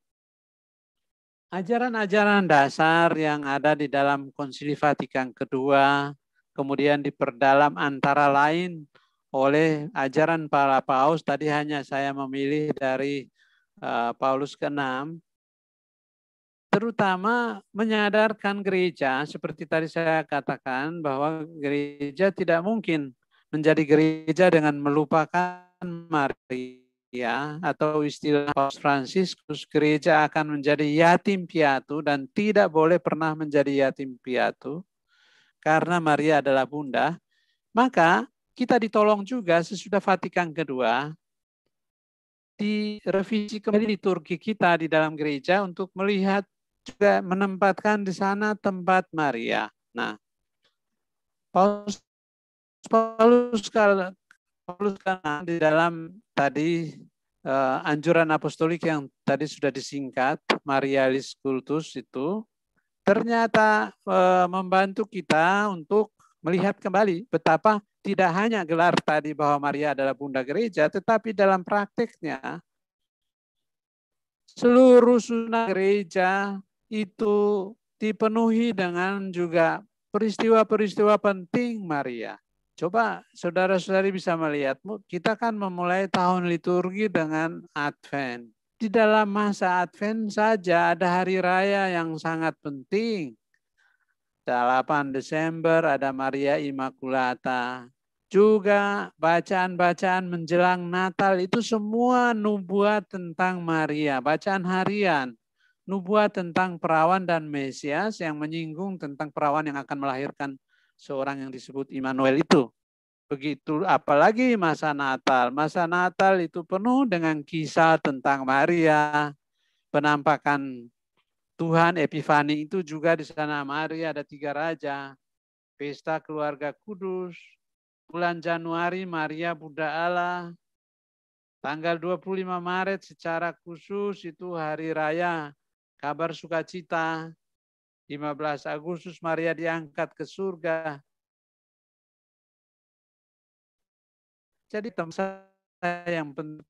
ajaran-ajaran dasar yang ada di dalam Konsili Vatikan II, kemudian diperdalam antara lain oleh ajaran para paus, tadi hanya saya memilih dari Paulus ke-6, terutama menyadarkan gereja, seperti tadi saya katakan, bahwa gereja tidak mungkin menjadi gereja dengan melupakan Maria, atau istilah Paus Fransiskus, gereja akan menjadi yatim piatu dan tidak boleh pernah menjadi yatim piatu, karena Maria adalah bunda. Maka kita ditolong juga sesudah Vatikan II, direvisi kembali liturgi kita di dalam gereja untuk melihat juga menempatkan di sana tempat Maria. Nah, Paulus karena di dalam tadi anjuran apostolik yang tadi sudah disingkat, Marialis Cultus itu, ternyata membantu kita untuk melihat kembali betapa tidak hanya gelar tadi bahwa Maria adalah bunda gereja, tetapi dalam prakteknya seluruh sunnah gereja itu dipenuhi dengan juga peristiwa-peristiwa penting Maria. Coba saudara-saudari bisa melihat, kita kan memulai tahun liturgi dengan Advent. Di dalam masa Advent saja ada hari raya yang sangat penting. 8 Desember ada Maria Immaculata. Juga bacaan-bacaan menjelang Natal itu semua nubuat tentang Maria. Bacaan harian, nubuat tentang perawan dan Mesias yang menyinggung tentang perawan yang akan melahirkan seorang yang disebut Immanuel itu. Begitu, apalagi masa Natal. Masa Natal itu penuh dengan kisah tentang Maria. Penampakan Tuhan, Epifani itu juga di sana. Maria ada 3 raja. Pesta keluarga kudus. Bulan Januari Maria Bunda Allah. Tanggal 25 Maret secara khusus itu hari raya kabar sukacita. 15 Agustus Maria diangkat ke surga. Jadi teman saya yang penting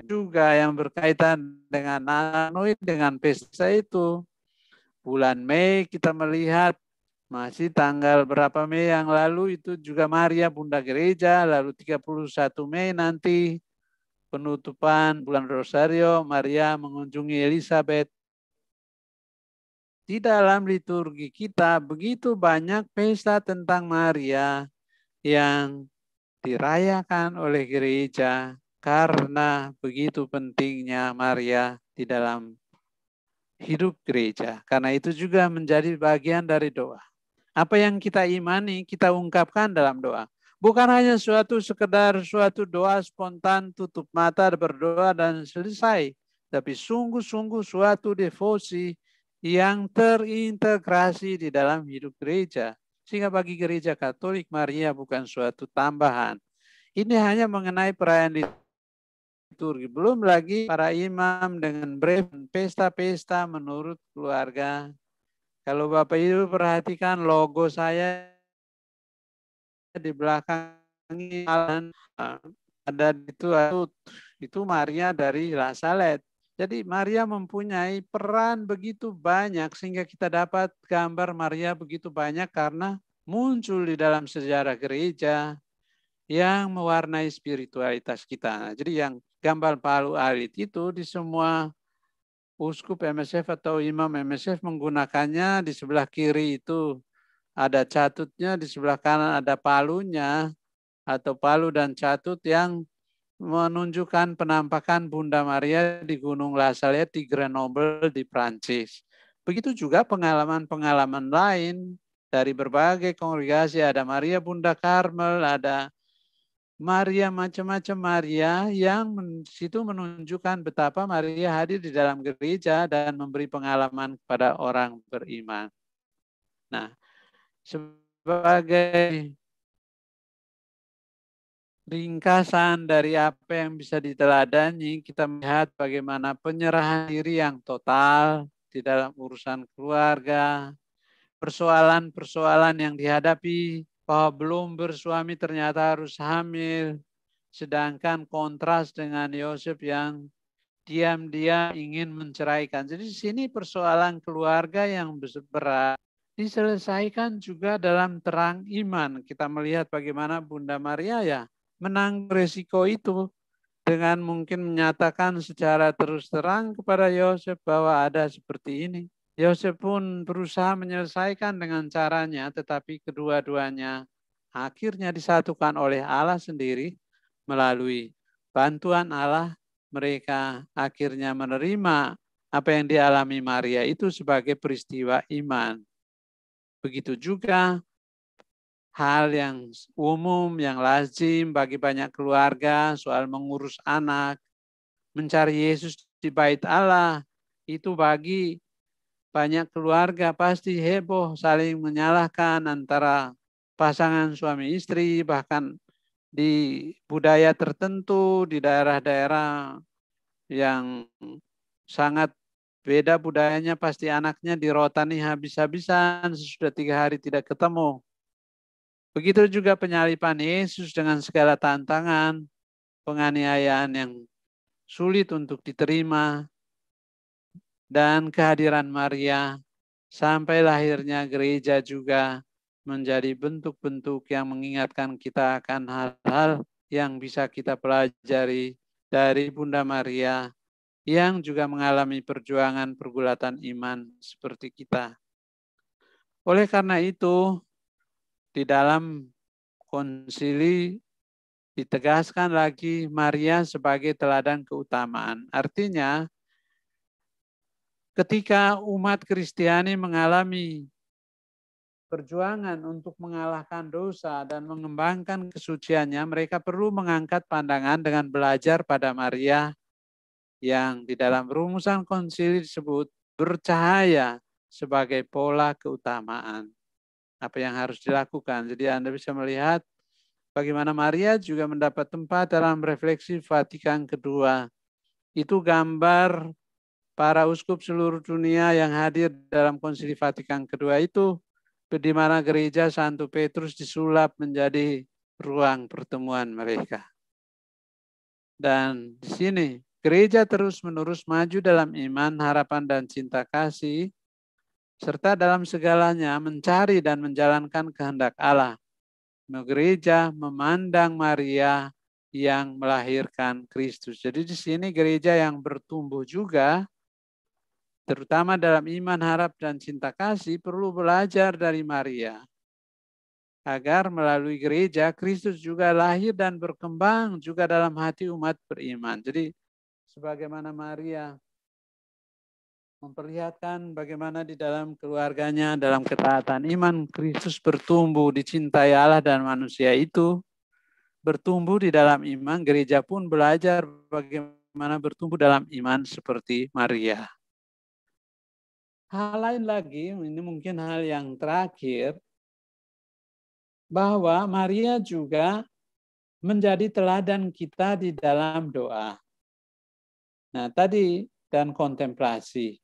juga yang berkaitan dengan Natal, dengan pesta itu. Bulan Mei kita melihat masih tanggal berapa Mei yang lalu itu juga Maria Bunda Gereja, lalu 31 Mei nanti penutupan bulan Rosario, Maria mengunjungi Elizabeth. Di dalam liturgi kita begitu banyak pesta tentang Maria yang dirayakan oleh gereja karena begitu pentingnya Maria di dalam hidup gereja. Karena itu juga menjadi bagian dari doa. Apa yang kita imani, kita ungkapkan dalam doa. Bukan hanya sekedar suatu doa spontan, tutup mata, berdoa dan selesai. Tapi sungguh-sungguh suatu devosi yang terintegrasi di dalam hidup gereja. Sehingga bagi gereja Katolik, Maria bukan suatu tambahan. Ini hanya mengenai perayaan liturgi. Belum lagi para imam dengan pesta-pesta menurut keluarga. Kalau Bapak Ibu perhatikan logo saya di belakang ini ada itu Maria dari La Salette. Jadi Maria mempunyai peran begitu banyak sehingga kita dapat gambar Maria begitu banyak karena muncul di dalam sejarah gereja yang mewarnai spiritualitas kita. Jadi yang gambar palu alit itu di semua uskup MSF atau imam MSF menggunakannya. Di sebelah kiri itu ada catutnya, di sebelah kanan ada palunya atau palu dan catut yang menunjukkan penampakan Bunda Maria di Gunung La Salette di Grenoble di Prancis. Begitu juga pengalaman-pengalaman lain dari berbagai kongregasi, ada Maria Bunda Karmel, ada Maria, macam-macam Maria yang situ menunjukkan betapa Maria hadir di dalam gereja dan memberi pengalaman kepada orang beriman. Nah, sebagai ringkasan dari apa yang bisa diteladani, kita melihat bagaimana penyerahan diri yang total di dalam urusan keluarga, persoalan-persoalan yang dihadapi, bahwa belum bersuami ternyata harus hamil, sedangkan kontras dengan Yosef yang diam-diam ingin menceraikan. Jadi di sini persoalan keluarga yang berat diselesaikan juga dalam terang iman. Kita melihat bagaimana Bunda Maria ya menanggung resiko itu dengan mungkin menyatakan secara terus terang kepada Yosef bahwa ada seperti ini. Yosef pun berusaha menyelesaikan dengan caranya, tetapi kedua-duanya akhirnya disatukan oleh Allah sendiri melalui bantuan Allah. Mereka akhirnya menerima apa yang dialami Maria itu sebagai peristiwa iman. Begitu juga hal yang umum, yang lazim bagi banyak keluarga, soal mengurus anak, mencari Yesus di bait Allah, itu bagi banyak keluarga pasti heboh, saling menyalahkan antara pasangan suami istri, bahkan di budaya tertentu, di daerah-daerah yang sangat beda budayanya, pasti anaknya dirotani habis-habisan sesudah 3 hari tidak ketemu. Begitu juga penyaliban Yesus dengan segala tantangan, penganiayaan yang sulit untuk diterima, dan kehadiran Maria sampai lahirnya gereja juga menjadi bentuk-bentuk yang mengingatkan kita akan hal-hal yang bisa kita pelajari dari Bunda Maria yang juga mengalami perjuangan pergulatan iman seperti kita. Oleh karena itu, di dalam konsili ditegaskan lagi Maria sebagai teladan keutamaan. Artinya, ketika umat Kristiani mengalami perjuangan untuk mengalahkan dosa dan mengembangkan kesuciannya, mereka perlu mengangkat pandangan dengan belajar pada Maria yang di dalam rumusan konsili disebut bercahaya sebagai pola keutamaan. Apa yang harus dilakukan. Jadi Anda bisa melihat bagaimana Maria juga mendapat tempat dalam refleksi Vatikan II. Itu gambar para uskup seluruh dunia yang hadir dalam Konsili Vatikan II itu, di mana gereja Santo Petrus disulap menjadi ruang pertemuan mereka. Dan di sini gereja terus-menerus maju dalam iman, harapan, dan cinta kasih, serta dalam segalanya mencari dan menjalankan kehendak Allah. Gereja memandang Maria yang melahirkan Kristus. Jadi di sini gereja yang bertumbuh juga, terutama dalam iman, harap, dan cinta kasih, perlu belajar dari Maria. Agar melalui gereja, Kristus juga lahir dan berkembang juga dalam hati umat beriman. Jadi, sebagaimana Maria memperlihatkan bagaimana di dalam keluarganya, dalam ketaatan iman, Kristus bertumbuh, dicintai Allah dan manusia itu, bertumbuh di dalam iman, gereja pun belajar bagaimana bertumbuh dalam iman seperti Maria. Hal lain lagi, ini mungkin hal yang terakhir, bahwa Maria juga menjadi teladan kita di dalam doa. Nah, tadi dan kontemplasi.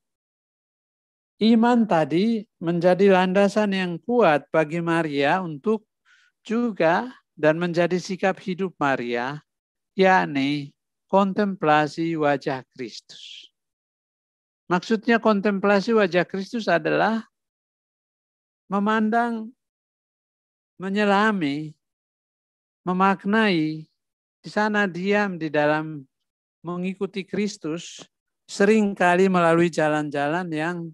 Iman tadi menjadi landasan yang kuat bagi Maria untuk juga dan menjadi sikap hidup Maria, yakni kontemplasi wajah Kristus. Maksudnya kontemplasi wajah Kristus adalah memandang, menyelami, memaknai, di sana diam di dalam mengikuti Kristus, seringkali melalui jalan-jalan yang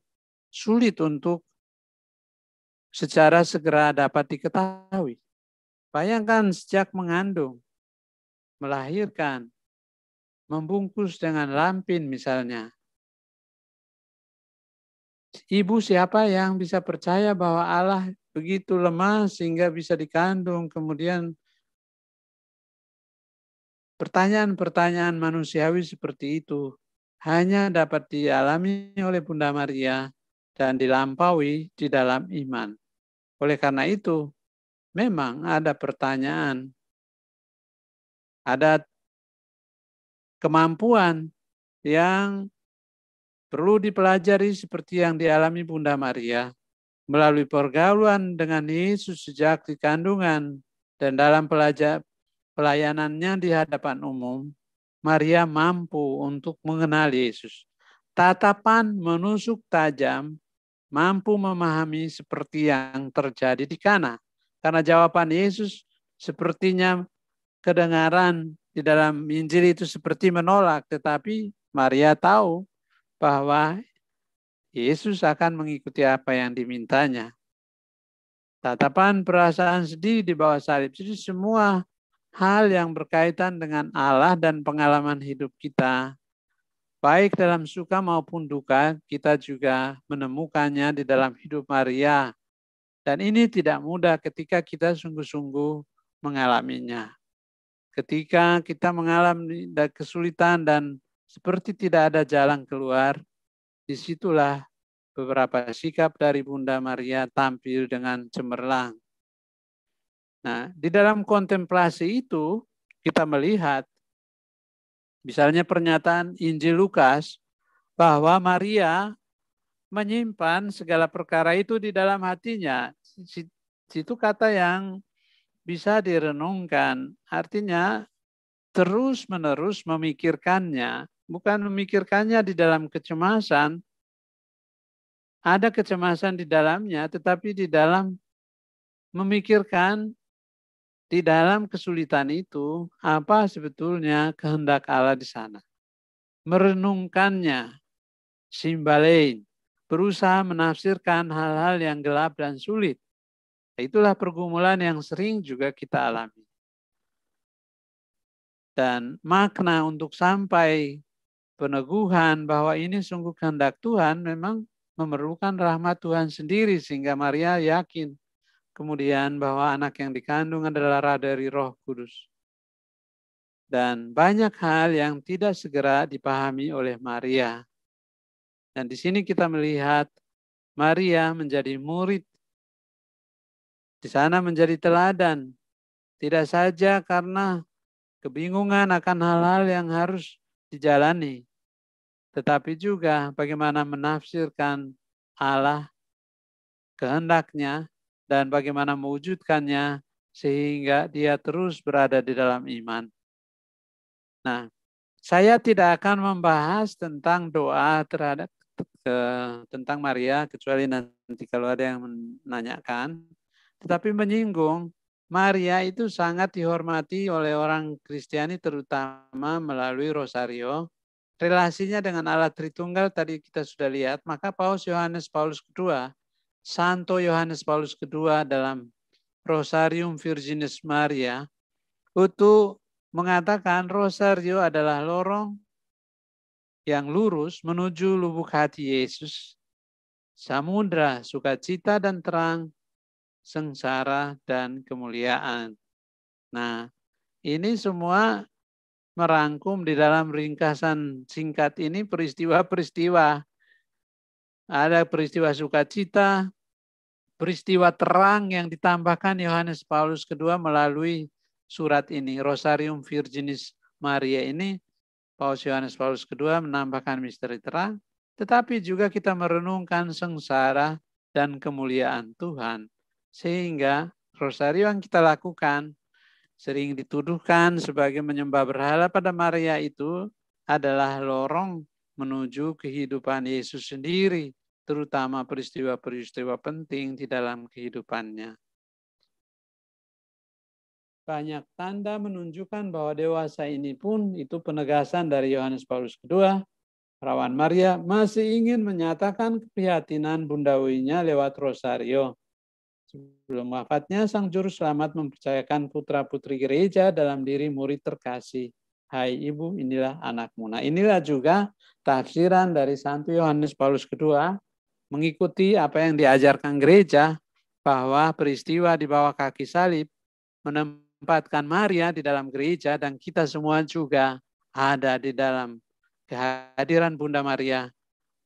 sulit untuk secara segera dapat diketahui. Bayangkan sejak mengandung, melahirkan, membungkus dengan lampin misalnya. Ibu siapa yang bisa percaya bahwa Allah begitu lemah sehingga bisa dikandung. Kemudian pertanyaan-pertanyaan manusiawi seperti itu hanya dapat dialami oleh Bunda Maria dan dilampaui di dalam iman. Oleh karena itu, memang ada pertanyaan, ada kemampuan yang perlu dipelajari seperti yang dialami Bunda Maria melalui pergaulan dengan Yesus sejak di kandungan dan dalam pelayanannya di hadapan umum. Maria mampu untuk mengenal Yesus. Tatapan menusuk tajam, mampu memahami seperti yang terjadi di Kana. Karena jawaban Yesus sepertinya kedengaran di dalam Injil itu seperti menolak, tetapi Maria tahu bahwa Yesus akan mengikuti apa yang dimintanya. Tatapan perasaan sedih di bawah salib. Jadi semua hal yang berkaitan dengan Allah dan pengalaman hidup kita, baik dalam suka maupun duka, kita juga menemukannya di dalam hidup Maria. Dan ini tidak mudah ketika kita sungguh-sungguh mengalaminya. Ketika kita mengalami kesulitan dan seperti tidak ada jalan keluar, disitulah beberapa sikap dari Bunda Maria tampil dengan cemerlang. Nah, di dalam kontemplasi itu kita melihat misalnya pernyataan Injil Lukas bahwa Maria menyimpan segala perkara itu di dalam hatinya. Itu kata yang bisa direnungkan. Artinya terus-menerus memikirkannya, bukan memikirkannya di dalam kecemasan. Ada kecemasan di dalamnya, tetapi di dalam memikirkan di dalam kesulitan itu, apa sebetulnya kehendak Allah di sana. Merenungkannya, simbalein, berusaha menafsirkan hal-hal yang gelap dan sulit. Itulah pergumulan yang sering juga kita alami. Dan makna untuk sampai peneguhan bahwa ini sungguh kehendak Tuhan memang memerlukan rahmat Tuhan sendiri, sehingga Maria yakin kemudian bahwa anak yang dikandung adalah dari Roh Kudus. Dan banyak hal yang tidak segera dipahami oleh Maria. Dan di sini kita melihat Maria menjadi murid. Di sana menjadi teladan. Tidak saja karena kebingungan akan hal-hal yang harus dijalani, tetapi juga bagaimana menafsirkan Allah, kehendaknya, dan bagaimana mewujudkannya sehingga dia terus berada di dalam iman. Nah, saya tidak akan membahas tentang doa tentang Maria, kecuali nanti kalau ada yang menanyakan. Tetapi menyinggung, Maria itu sangat dihormati oleh orang Kristiani, terutama melalui Rosario. Relasinya dengan Allah Tritunggal tadi kita sudah lihat, maka Paus Yohanes Paulus II, Santo Yohanes Paulus II dalam Rosarium Virginis Maria itu mengatakan Rosario adalah lorong yang lurus menuju lubuk hati Yesus, samudra sukacita dan terang, sengsara dan kemuliaan. Nah, ini semua merangkum di dalam ringkasan singkat ini peristiwa-peristiwa. Ada peristiwa sukacita, peristiwa terang yang ditambahkan Yohanes Paulus II melalui surat ini, Rosarium Virginis Maria ini. Paus Yohanes Paulus II menambahkan misteri terang, tetapi juga kita merenungkan sengsara dan kemuliaan Tuhan. Sehingga Rosario yang kita lakukan sering dituduhkan sebagai menyembah berhala pada Maria itu adalah lorong menuju kehidupan Yesus sendiri, terutama peristiwa-peristiwa penting di dalam kehidupannya. Banyak tanda menunjukkan bahwa dewasa ini pun itu penegasan dari Yohanes Paulus II. Perawan Maria masih ingin menyatakan keprihatinan bundawinya lewat Rosario. Sebelum wafatnya, Sang Juru Selamat mempercayakan putra-putri gereja dalam diri murid terkasih. Hai Ibu, inilah anakmu. Nah, inilah juga tafsiran dari Santo Yohanes Paulus II mengikuti apa yang diajarkan gereja bahwa peristiwa di bawah kaki salib menempatkan Maria di dalam gereja dan kita semua juga ada di dalam kehadiran Bunda Maria,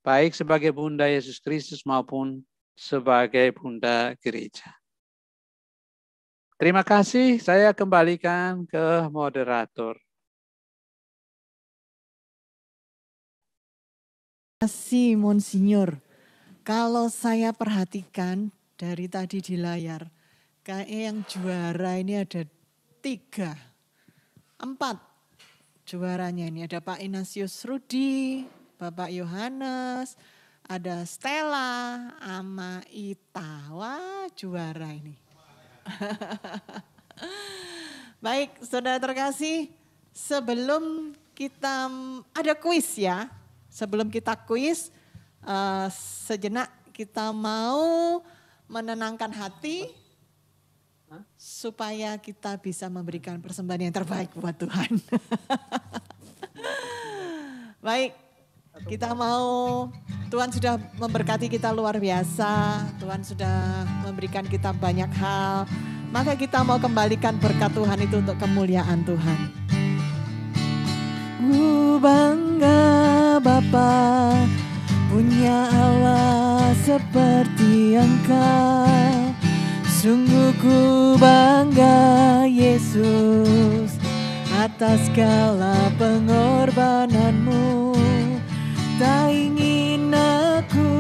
baik sebagai Bunda Yesus Kristus maupun sebagai Bunda Gereja. Terima kasih, saya kembalikan ke moderator. Terima kasih, Monsinyur. Kalau saya perhatikan dari tadi di layar, kayaknya yang juara ini ada 3, 4 juaranya ini. Ada Pak Ignatius Rudi, Bapak Yohanes, ada Stella, sama Ita. Wah, juara ini. Baik, saudara terkasih, sebelum kita ada kuis ya. Sebelum kita kuis, sejenak kita mau menenangkan hati supaya kita bisa memberikan persembahan yang terbaik buat Tuhan. Baik, kita mau, Tuhan sudah memberkati kita luar biasa, Tuhan sudah memberikan kita banyak hal, maka kita mau kembalikan berkat Tuhan itu untuk kemuliaan Tuhan. Ku bangga Bapa punya Allah seperti Engkau. Sungguh ku bangga Yesus atas segala pengorbananmu. Tak ingin aku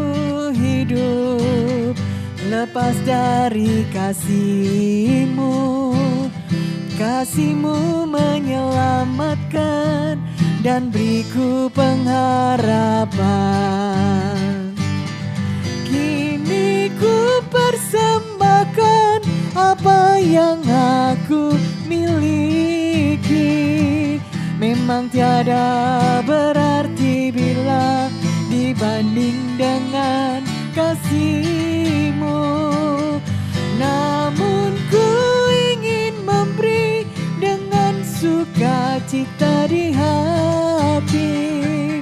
hidup lepas dari kasih-Mu. Kasih-Mu menyelamatkan dan beriku pengharapan. Kini ku persembahkan apa yang aku miliki. Memang tiada berarti bila dibanding dengan kasih-Mu. Namun ku ingin memberi dengan sukacita di hati,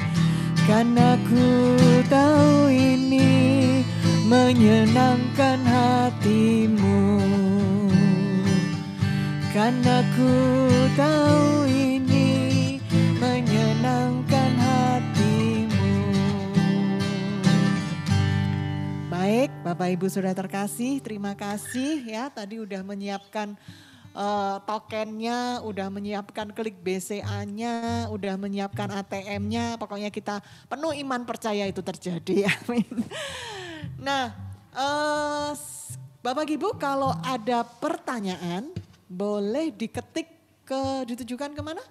karena ku tahu ini menyenangkan hati-Mu. Karena ku tahu ini menyenangkan hati-Mu. Baik, Bapak Ibu Saudara terkasih, terima kasih ya, tadi udah menyiapkan tokennya, udah menyiapkan klik BCA-nya, udah menyiapkan ATM-nya, pokoknya kita penuh iman percaya itu terjadi, amin. Nah, Bapak Ibu kalau ada pertanyaan boleh diketik ditujukan kemana?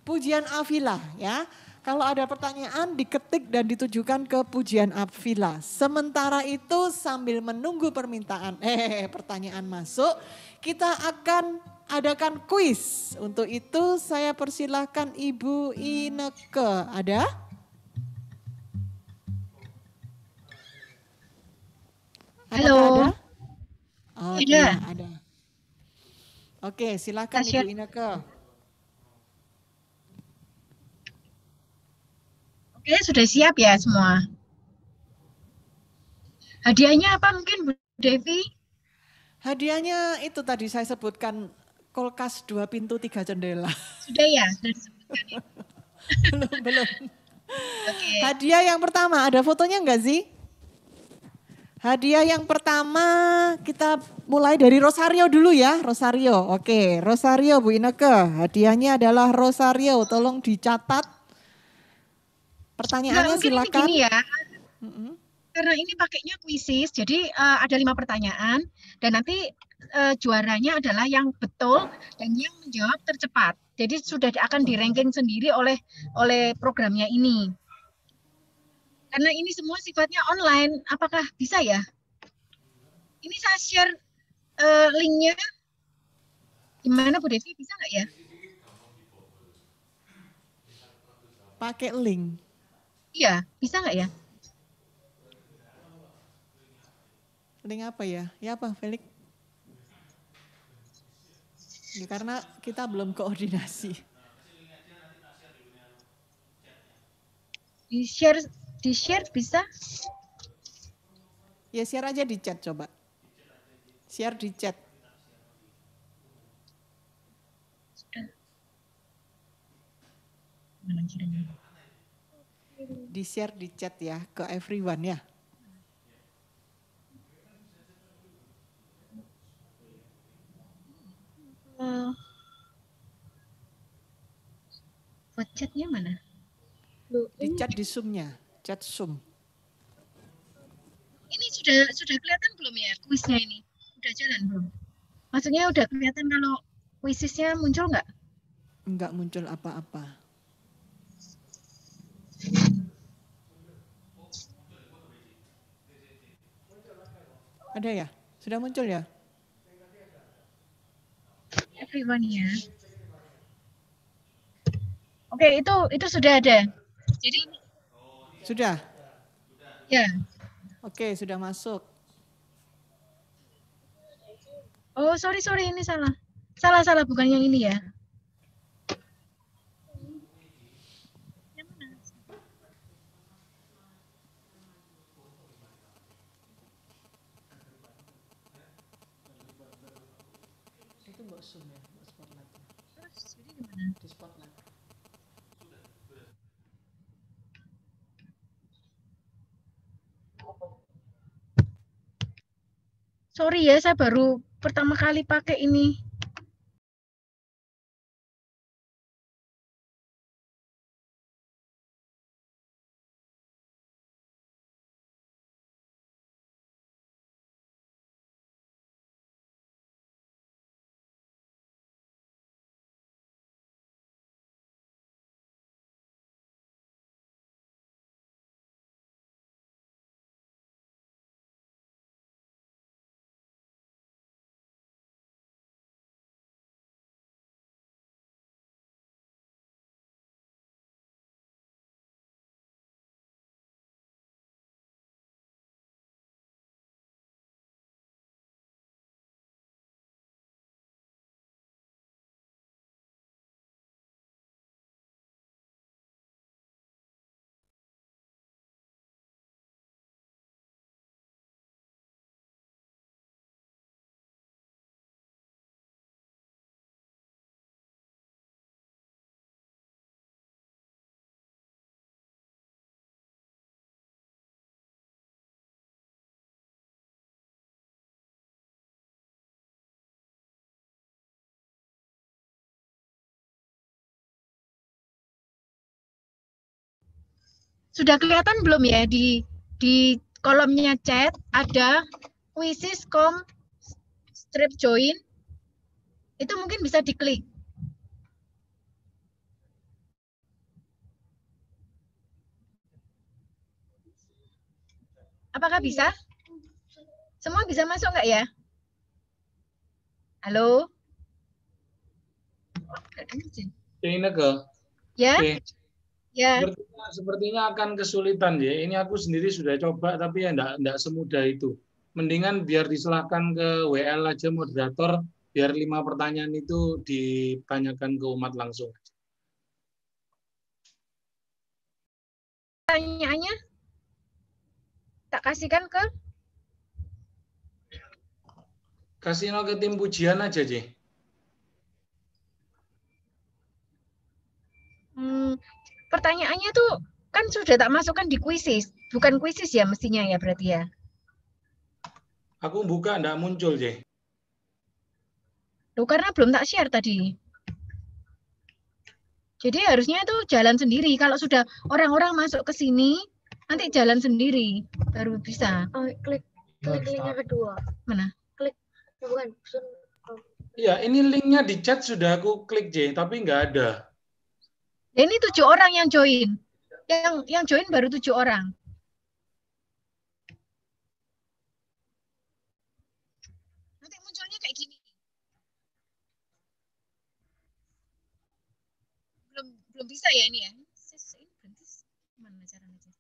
Pujian Avila ya. Kalau ada pertanyaan diketik dan ditujukan ke Pujian Avila. Sementara itu sambil menunggu pertanyaan masuk, kita akan adakan kuis. Untuk itu saya persilahkan Ibu Ineke. Ada? Halo. Apakah ada? Oh, Ada. iya, ada. Oke, silakan Ibu Ineke. Oke, sudah siap ya semua? Hadiahnya apa mungkin Bu Devi? Hadiahnya itu tadi saya sebutkan kulkas 2 pintu 3 jendela. Sudah ya? Sudah disebutkan ya? Belum. Oke. Hadiah yang pertama, ada fotonya enggak sih? Hadiah yang pertama kita mulai dari Rosario dulu ya, Rosario. Oke, Rosario Bu Ineke, hadiahnya adalah Rosario, tolong dicatat. Pertanyaannya silakan. Gini ya, karena ini pakainya kuisis, jadi ada 5 pertanyaan dan nanti juaranya adalah yang betul dan yang menjawab tercepat. Jadi sudah akan di-ranking sendiri oleh programnya ini. Karena ini semua sifatnya online, apakah bisa ya? Ini saya share linknya. Gimana Bu Devi, bisa nggak ya? Pakai link. Iya, bisa nggak ya? Link apa ya? Ya apa, Felix? Ya, karena kita belum koordinasi. Di share bisa? Ya share aja di chat coba. Share di chat. Di share di chat ya ke everyone ya. Chatnya mana? Di chat di Zoom-nya, chat Zoom. Ini sudah kelihatan belum ya kuisnya ini? Udah jalan belum? Maksudnya udah kelihatan kalau kuisisnya muncul nggak? Enggak muncul apa-apa. Ada ya? Sudah muncul ya? Everyone ya. Oke, itu sudah ada. Jadi sudah. Ya. Oke, sudah masuk. Oh, sorry ini salah. Salah bukan yang ini ya. Yang mana? Itu Mbak Zoom ya, Mbak Spotlight. Terus jadi gimana? Di Spotlight. Sorry ya, saya baru pertama kali pakai ini. Sudah kelihatan belum ya di kolomnya chat ada quizzes.com strip join. Itu mungkin bisa diklik. Apakah bisa? Semua bisa masuk nggak ya? Halo? Ineke. Ya? Oke. Ya. Sepertinya akan kesulitan ya. Ini aku sendiri sudah coba tapi ya enggak semudah itu. Mendingan biar diserahkan ke WL aja moderator biar 5 pertanyaan itu ditanyakan ke umat langsung. Pertanyaannya tak kasihkan ke ke tim pujian aja, Ji. Pertanyaannya tuh kan sudah tak masukkan di quizzes. Bukan quizzes ya mestinya ya berarti ya. Aku buka enggak muncul, Ji. Loh, karena belum tak share tadi. Jadi harusnya itu jalan sendiri. Kalau sudah orang-orang masuk ke sini, nanti jalan sendiri. Baru bisa. Oh, klik link yang kedua. Mana? Klik. Bukan. Iya, ini linknya di chat sudah aku klik, J, tapi nggak ada. Ya, ini 7 orang yang join. Yang join baru 7 orang. Nanti munculnya kayak gini. Belum bisa ya ini ya. Gimana caranya?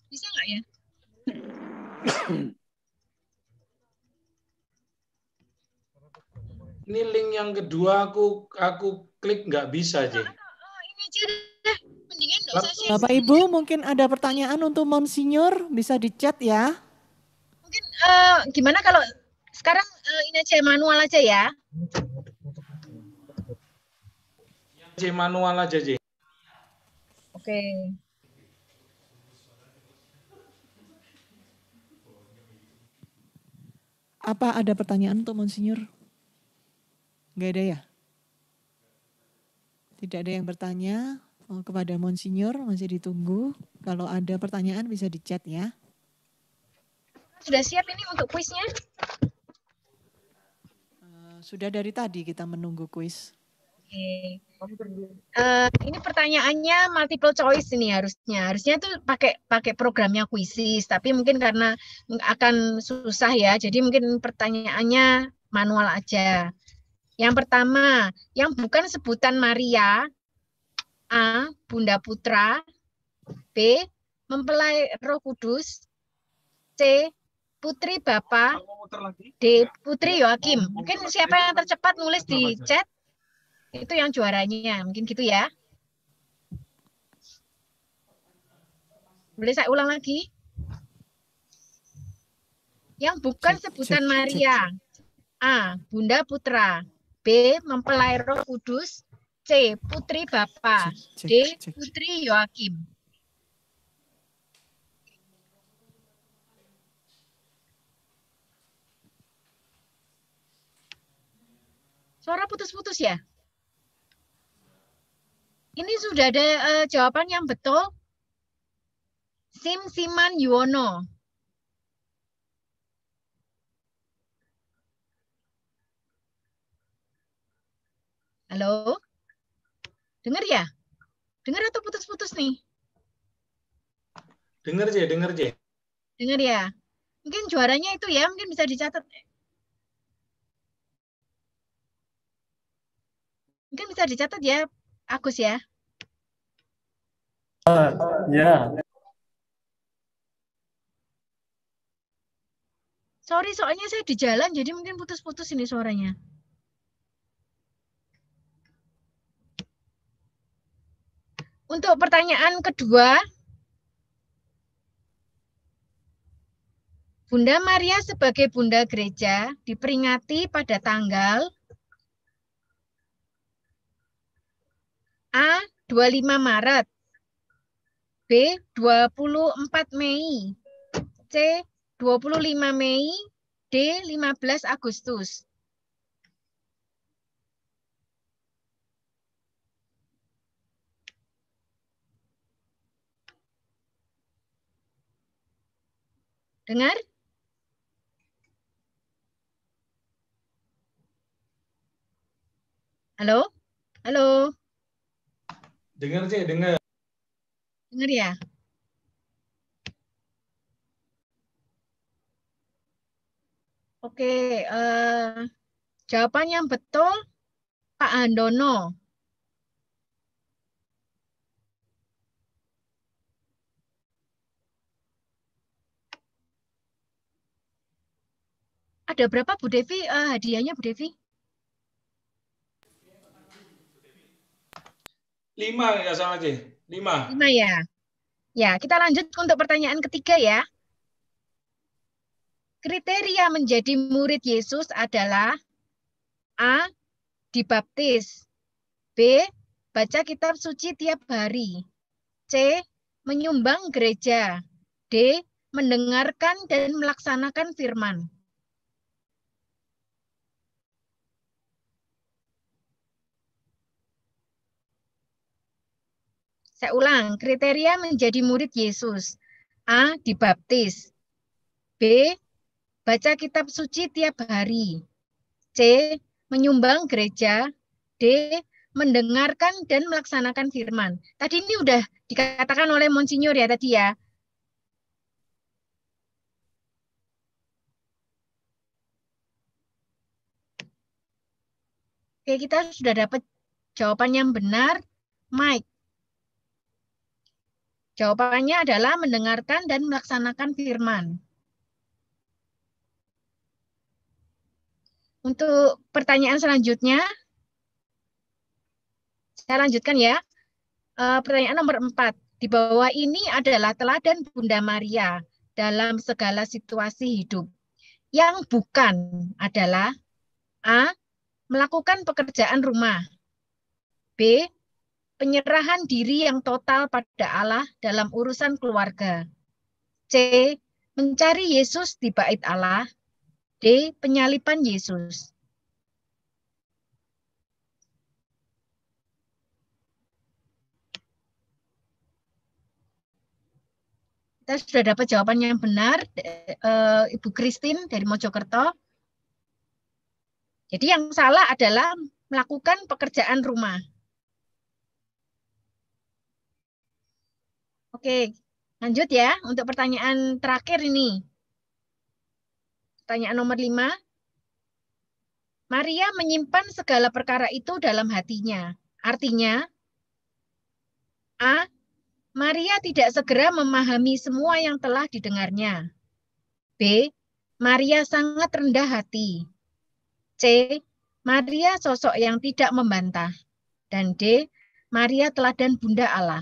Bisa nggak ya? Ini link yang kedua aku klik nggak bisa, J. Ini aja deh, mendingan nggak usah share. Bapak Ibu mungkin ada pertanyaan untuk Monsinyur, bisa di chat ya. Mungkin gimana kalau sekarang ini aja manual aja ya. J manual aja, J. Oke. Apa ada pertanyaan untuk Monsinyur? Nggak ada ya? Tidak ada yang bertanya kepada Monsinyur, masih ditunggu. Kalau ada pertanyaan bisa di chat ya. Sudah siap ini untuk kuisnya? Sudah dari tadi kita menunggu kuis. Oke. Ini pertanyaannya multiple choice ini harusnya tuh pakai programnya Quizzes, tapi mungkin karena akan susah ya, jadi mungkin pertanyaannya manual aja. Yang pertama, yang bukan sebutan Maria, A. Bunda Putra, B. Mempelai Roh Kudus, C. Putri Bapa, D. Putri Yoakim. Mungkin siapa yang tercepat nulis di chat? Itu yang juaranya, mungkin gitu ya. Boleh saya ulang lagi? Yang bukan sebutan Maria. A. Bunda Putra. B. Mempelai Roh Kudus. C. Putri Bapa. D. Putri Yoakim. Suara putus-putus ya? Ini sudah ada jawaban yang betul. Siman Yuwono. Halo? Dengar ya? Dengar atau putus-putus nih? Dengar, J, dengar, J. Dengar ya? Mungkin juaranya itu ya, mungkin bisa dicatat. Mungkin bisa dicatat ya, Agus ya. Ya. Sorry, soalnya saya di jalan, jadi mungkin putus-putus ini suaranya. Untuk pertanyaan kedua, Bunda Maria sebagai Bunda Gereja diperingati pada tanggal A. 25 Maret, B. 24 Mei, C. 25 Mei, D. 15 Agustus. Dengar? Halo? Halo? Dengar, J, dengar. Dengar ya? Oke, jawaban yang betul Pak Handono. Ada berapa Bu Devi hadiahnya Bu Devi? 5 ya sama, J. 5. 5 ya. Ya, kita lanjut untuk pertanyaan ketiga ya. Kriteria menjadi murid Yesus adalah A. Dibaptis, B. Baca kitab suci tiap hari, C. Menyumbang gereja, D. Mendengarkan dan melaksanakan firman. Saya ulang, kriteria menjadi murid Yesus. A. Dibaptis, B. Baca kitab suci tiap hari, C. Menyumbang gereja, D. Mendengarkan dan melaksanakan firman. Tadi ini udah dikatakan oleh Monsinyur ya tadi ya. Oke, kita sudah dapat jawaban yang benar, Mike. Jawabannya adalah mendengarkan dan melaksanakan firman. Untuk pertanyaan selanjutnya, Saya lanjutkan ya. Pertanyaan nomor 4. Di bawah ini adalah teladan Bunda Maria dalam segala situasi hidup. Yang bukan adalah A. Melakukan pekerjaan rumah. B. Penyerahan diri yang total pada Allah dalam urusan keluarga. C. Mencari Yesus di bait Allah. D. Penyaliban Yesus. Kita sudah dapat jawaban yang benar, Ibu Christine dari Mojokerto. Jadi yang salah adalah melakukan pekerjaan rumah. Oke, lanjut ya untuk pertanyaan terakhir ini. Pertanyaan nomor 5. Maria menyimpan segala perkara itu dalam hatinya. Artinya, A. Maria tidak segera memahami semua yang telah didengarnya. B. Maria sangat rendah hati. C. Maria sosok yang tidak membantah. Dan D. Maria teladan Bunda Allah.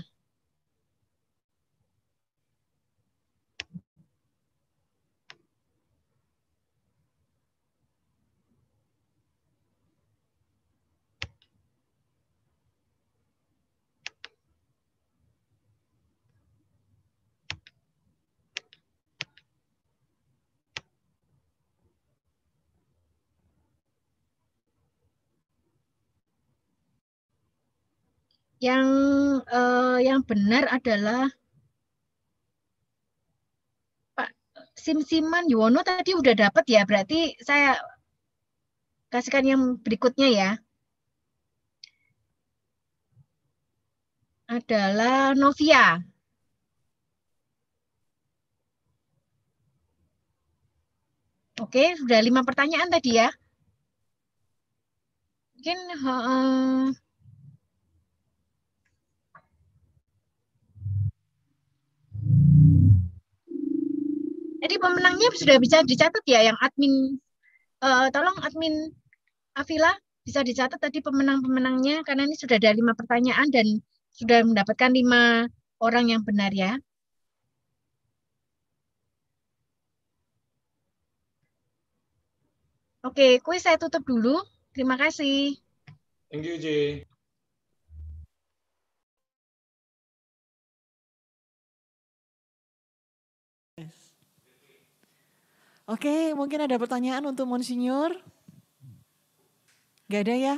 Yang benar adalah Pak Simsiman Yuwono tadi udah dapat ya, berarti saya kasihkan yang berikutnya ya. Adalah Novia. Oke, sudah 5 pertanyaan tadi ya. Mungkin jadi pemenangnya sudah bisa dicatat ya, yang admin, tolong admin Afila bisa dicatat tadi pemenang-pemenangnya, karena ini sudah ada 5 pertanyaan dan sudah mendapatkan 5 orang yang benar ya. Oke, kuis saya tutup dulu. Terima kasih. Thank you, J. Oke, mungkin ada pertanyaan untuk Monsinyur? Gak ada ya?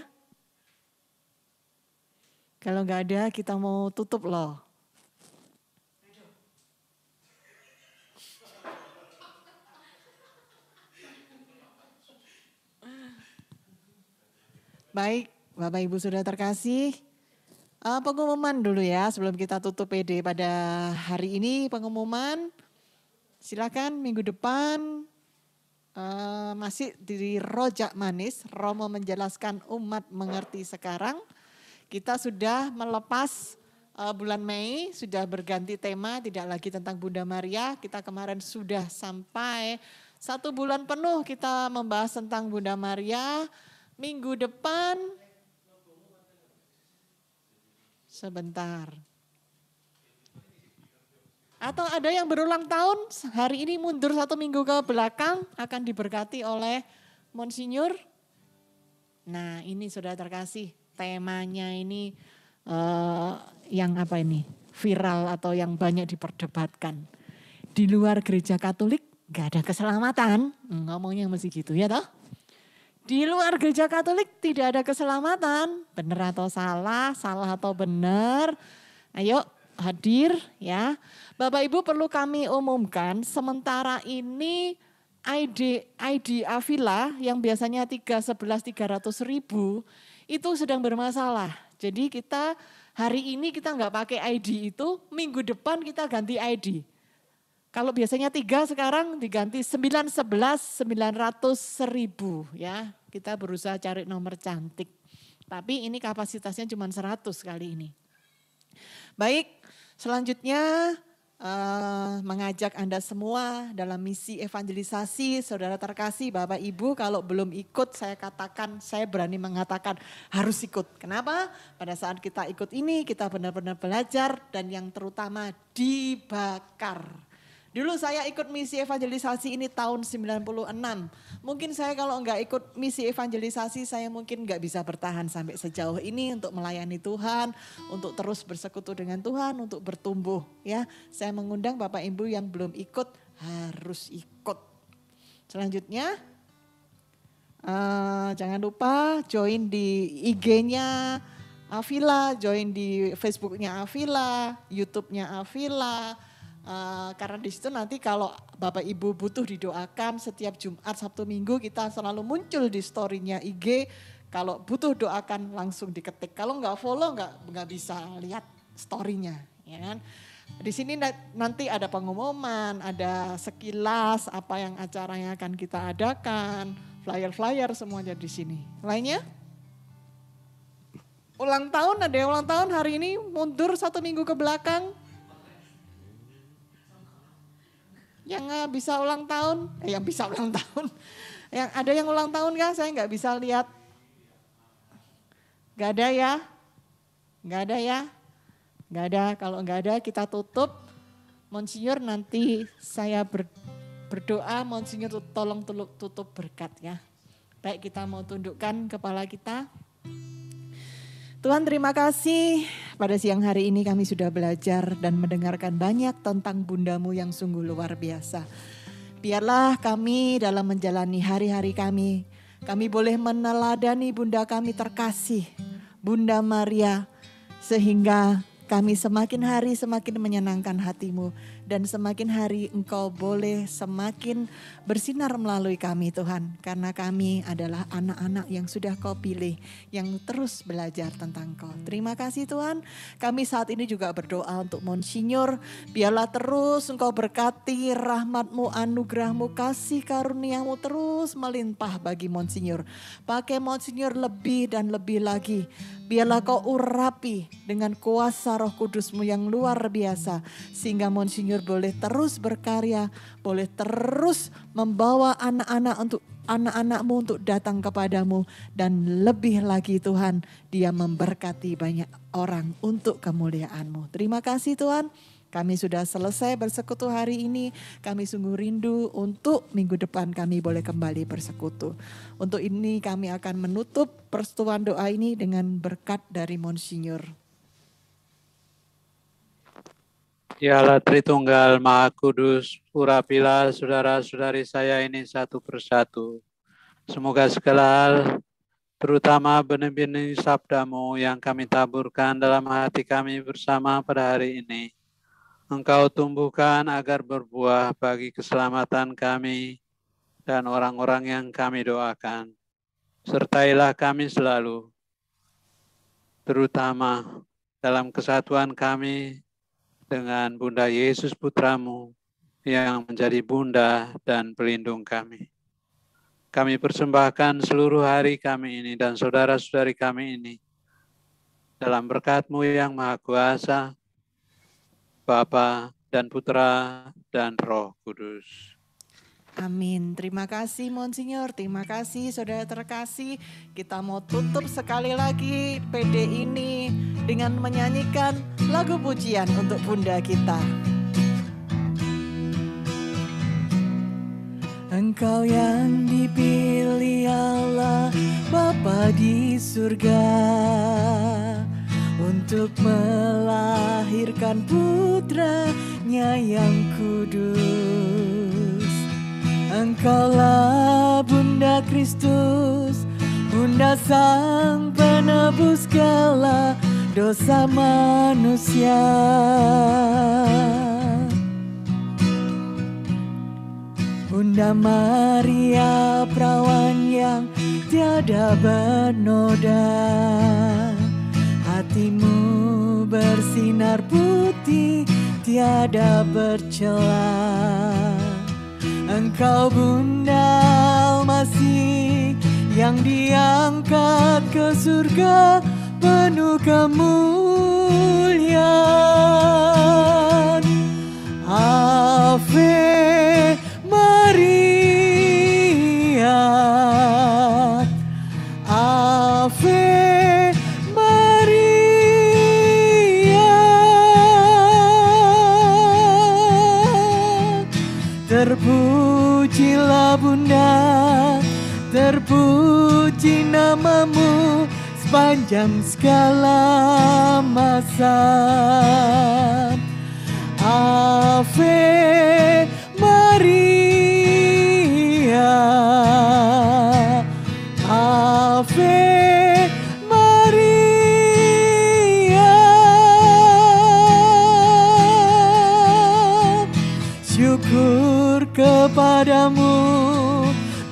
Kalau gak ada, kita mau tutup loh. Baik, Bapak Ibu sudah terkasih. Pengumuman dulu ya sebelum kita tutup PD pada hari ini. Pengumuman, silakan minggu depan masih di Rojak Manis, Romo menjelaskan umat mengerti sekarang. Kita sudah melepas bulan Mei, sudah berganti tema, tidak lagi tentang Bunda Maria. Kita kemarin sudah sampai 1 bulan penuh kita membahas tentang Bunda Maria. Minggu depan, sebentar. Atau ada yang berulang tahun, hari ini mundur 1 minggu ke belakang, akan diberkati oleh Monsinyur. Nah ini sudah terkasih, temanya ini yang apa ini, viral atau yang banyak diperdebatkan. Di luar gereja Katolik gak ada keselamatan, ngomongnya mesti gitu ya toh. Di luar gereja Katolik tidak ada keselamatan, benar atau salah, salah atau benar. Ayo hadir ya. Bapak Ibu perlu kami umumkan, sementara ini ID Avila yang biasanya 311 300.000 itu sedang bermasalah. Jadi kita hari ini kita nggak pakai ID itu, minggu depan kita ganti ID. Kalau biasanya 3 sekarang diganti 911 900.000 ya. Kita berusaha cari nomor cantik. Tapi ini kapasitasnya cuma 100 kali ini. Baik, selanjutnya mengajak Anda semua dalam misi evangelisasi. Saudara terkasih, Bapak Ibu, kalau belum ikut saya berani mengatakan harus ikut. Kenapa? Pada saat kita ikut ini kita benar-benar belajar dan yang terutama dibakar. Dulu saya ikut misi evangelisasi ini tahun 96. Mungkin saya kalau enggak ikut misi evangelisasi saya mungkin enggak bisa bertahan sampai sejauh ini untuk melayani Tuhan, untuk terus bersekutu dengan Tuhan, untuk bertumbuh ya. Saya mengundang Bapak Ibu yang belum ikut harus ikut. Selanjutnya jangan lupa join di IG-nya Avila, join di Facebook-nya Avila, YouTube-nya Avila. Karena di situ nanti kalau Bapak Ibu butuh didoakan setiap Jumat, Sabtu, Minggu kita selalu muncul di story-nya IG. Kalau butuh doakan langsung diketik. Kalau nggak follow nggak bisa lihat story-nya, ya kan? Di sini nanti ada pengumuman, ada sekilas apa yang acara yang akan kita adakan, flyer-flyer semuanya di sini. Lainnya? Ulang tahun, ada yang ulang tahun hari ini mundur 1 minggu ke belakang. Yang bisa ulang tahun, yang bisa ulang tahun. Yang ada yang ulang tahun kah? Saya nggak bisa lihat. Nggak ada ya? Nggak ada ya? Nggak ada. Kalau nggak ada kita tutup. Monsinyur nanti saya berdoa, Monsinyur tolong tutup berkat ya. Baik, kita mau tundukkan kepala kita. Tuhan, terima kasih pada siang hari ini kami sudah belajar dan mendengarkan banyak tentang Bundamu yang sungguh luar biasa. Biarlah kami dalam menjalani hari-hari kami boleh meneladani Bunda kami terkasih, Bunda Maria, sehingga kami semakin hari semakin menyenangkan hati-Mu. Dan semakin hari Engkau boleh semakin bersinar melalui kami Tuhan. Karena kami adalah anak-anak yang sudah Kau pilih, yang terus belajar tentang Kau. Terima kasih Tuhan. Kami saat ini juga berdoa untuk Monsinyur. Biarlah terus Engkau berkati rahmat-Mu, anugerah-Mu, kasih karunia-Mu terus melimpah bagi Monsinyur. Pakai Monsinyur lebih dan lebih lagi. Biarlah Kau urapi dengan kuasa Roh Kudus-Mu yang luar biasa. Sehingga Monsinyur boleh terus berkarya, boleh terus membawa anak-anak-Mu untuk datang kepadamu. Dan lebih lagi Tuhan, Dia memberkati banyak orang untuk kemuliaan-Mu. Terima kasih Tuhan. Kami sudah selesai bersekutu hari ini. Kami sungguh rindu untuk minggu depan kami boleh kembali bersekutu. Untuk ini kami akan menutup persetujuan doa ini dengan berkat dari Monsinyur. Ya Allah Tritunggal Maha Kudus, urapilah saudara-saudari saya ini satu persatu. Semoga segala hal, terutama benih-benih sabda-Mu yang kami taburkan dalam hati kami bersama pada hari ini, Engkau tumbuhkan agar berbuah bagi keselamatan kami dan orang-orang yang kami doakan. Sertailah kami selalu, terutama dalam kesatuan kami dengan Bunda Yesus Putra-Mu yang menjadi Bunda dan pelindung kami. Kami persembahkan seluruh hari kami ini dan saudara-saudari kami ini dalam berkat-Mu yang Maha Kuasa, Bapa dan Putra dan Roh Kudus. Amin. Terima kasih Monsinyur, terima kasih saudara terkasih. Kita mau tutup sekali lagi PD ini dengan menyanyikan lagu pujian untuk Bunda kita. Engkau yang dipilih Allah Bapa di surga untuk melahirkan putranya yang kudus. Engkaulah Bunda Kristus, Bunda Sang Penebus segala dosa manusia. Bunda Maria perawan yang tiada bernoda, hatimu bersinar putih tiada bercela. Engkau Bunda Almasih yang diangkat ke surga penuh kemuliaan. terpuji namamu sepanjang segala masa. Ave Maria, Ave Maria. Syukur kepadamu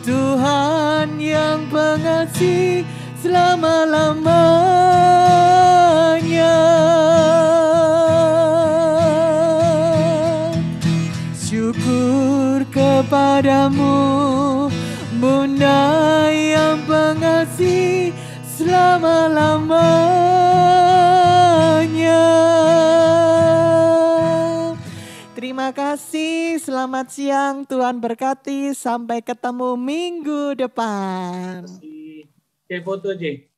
Tuhan yang pengasih selama-lamanya. Syukur kepadamu Bunda yang pengasih selama-lamanya. Terima kasih, selamat siang, Tuhan berkati, sampai ketemu minggu depan. Oke, foto J.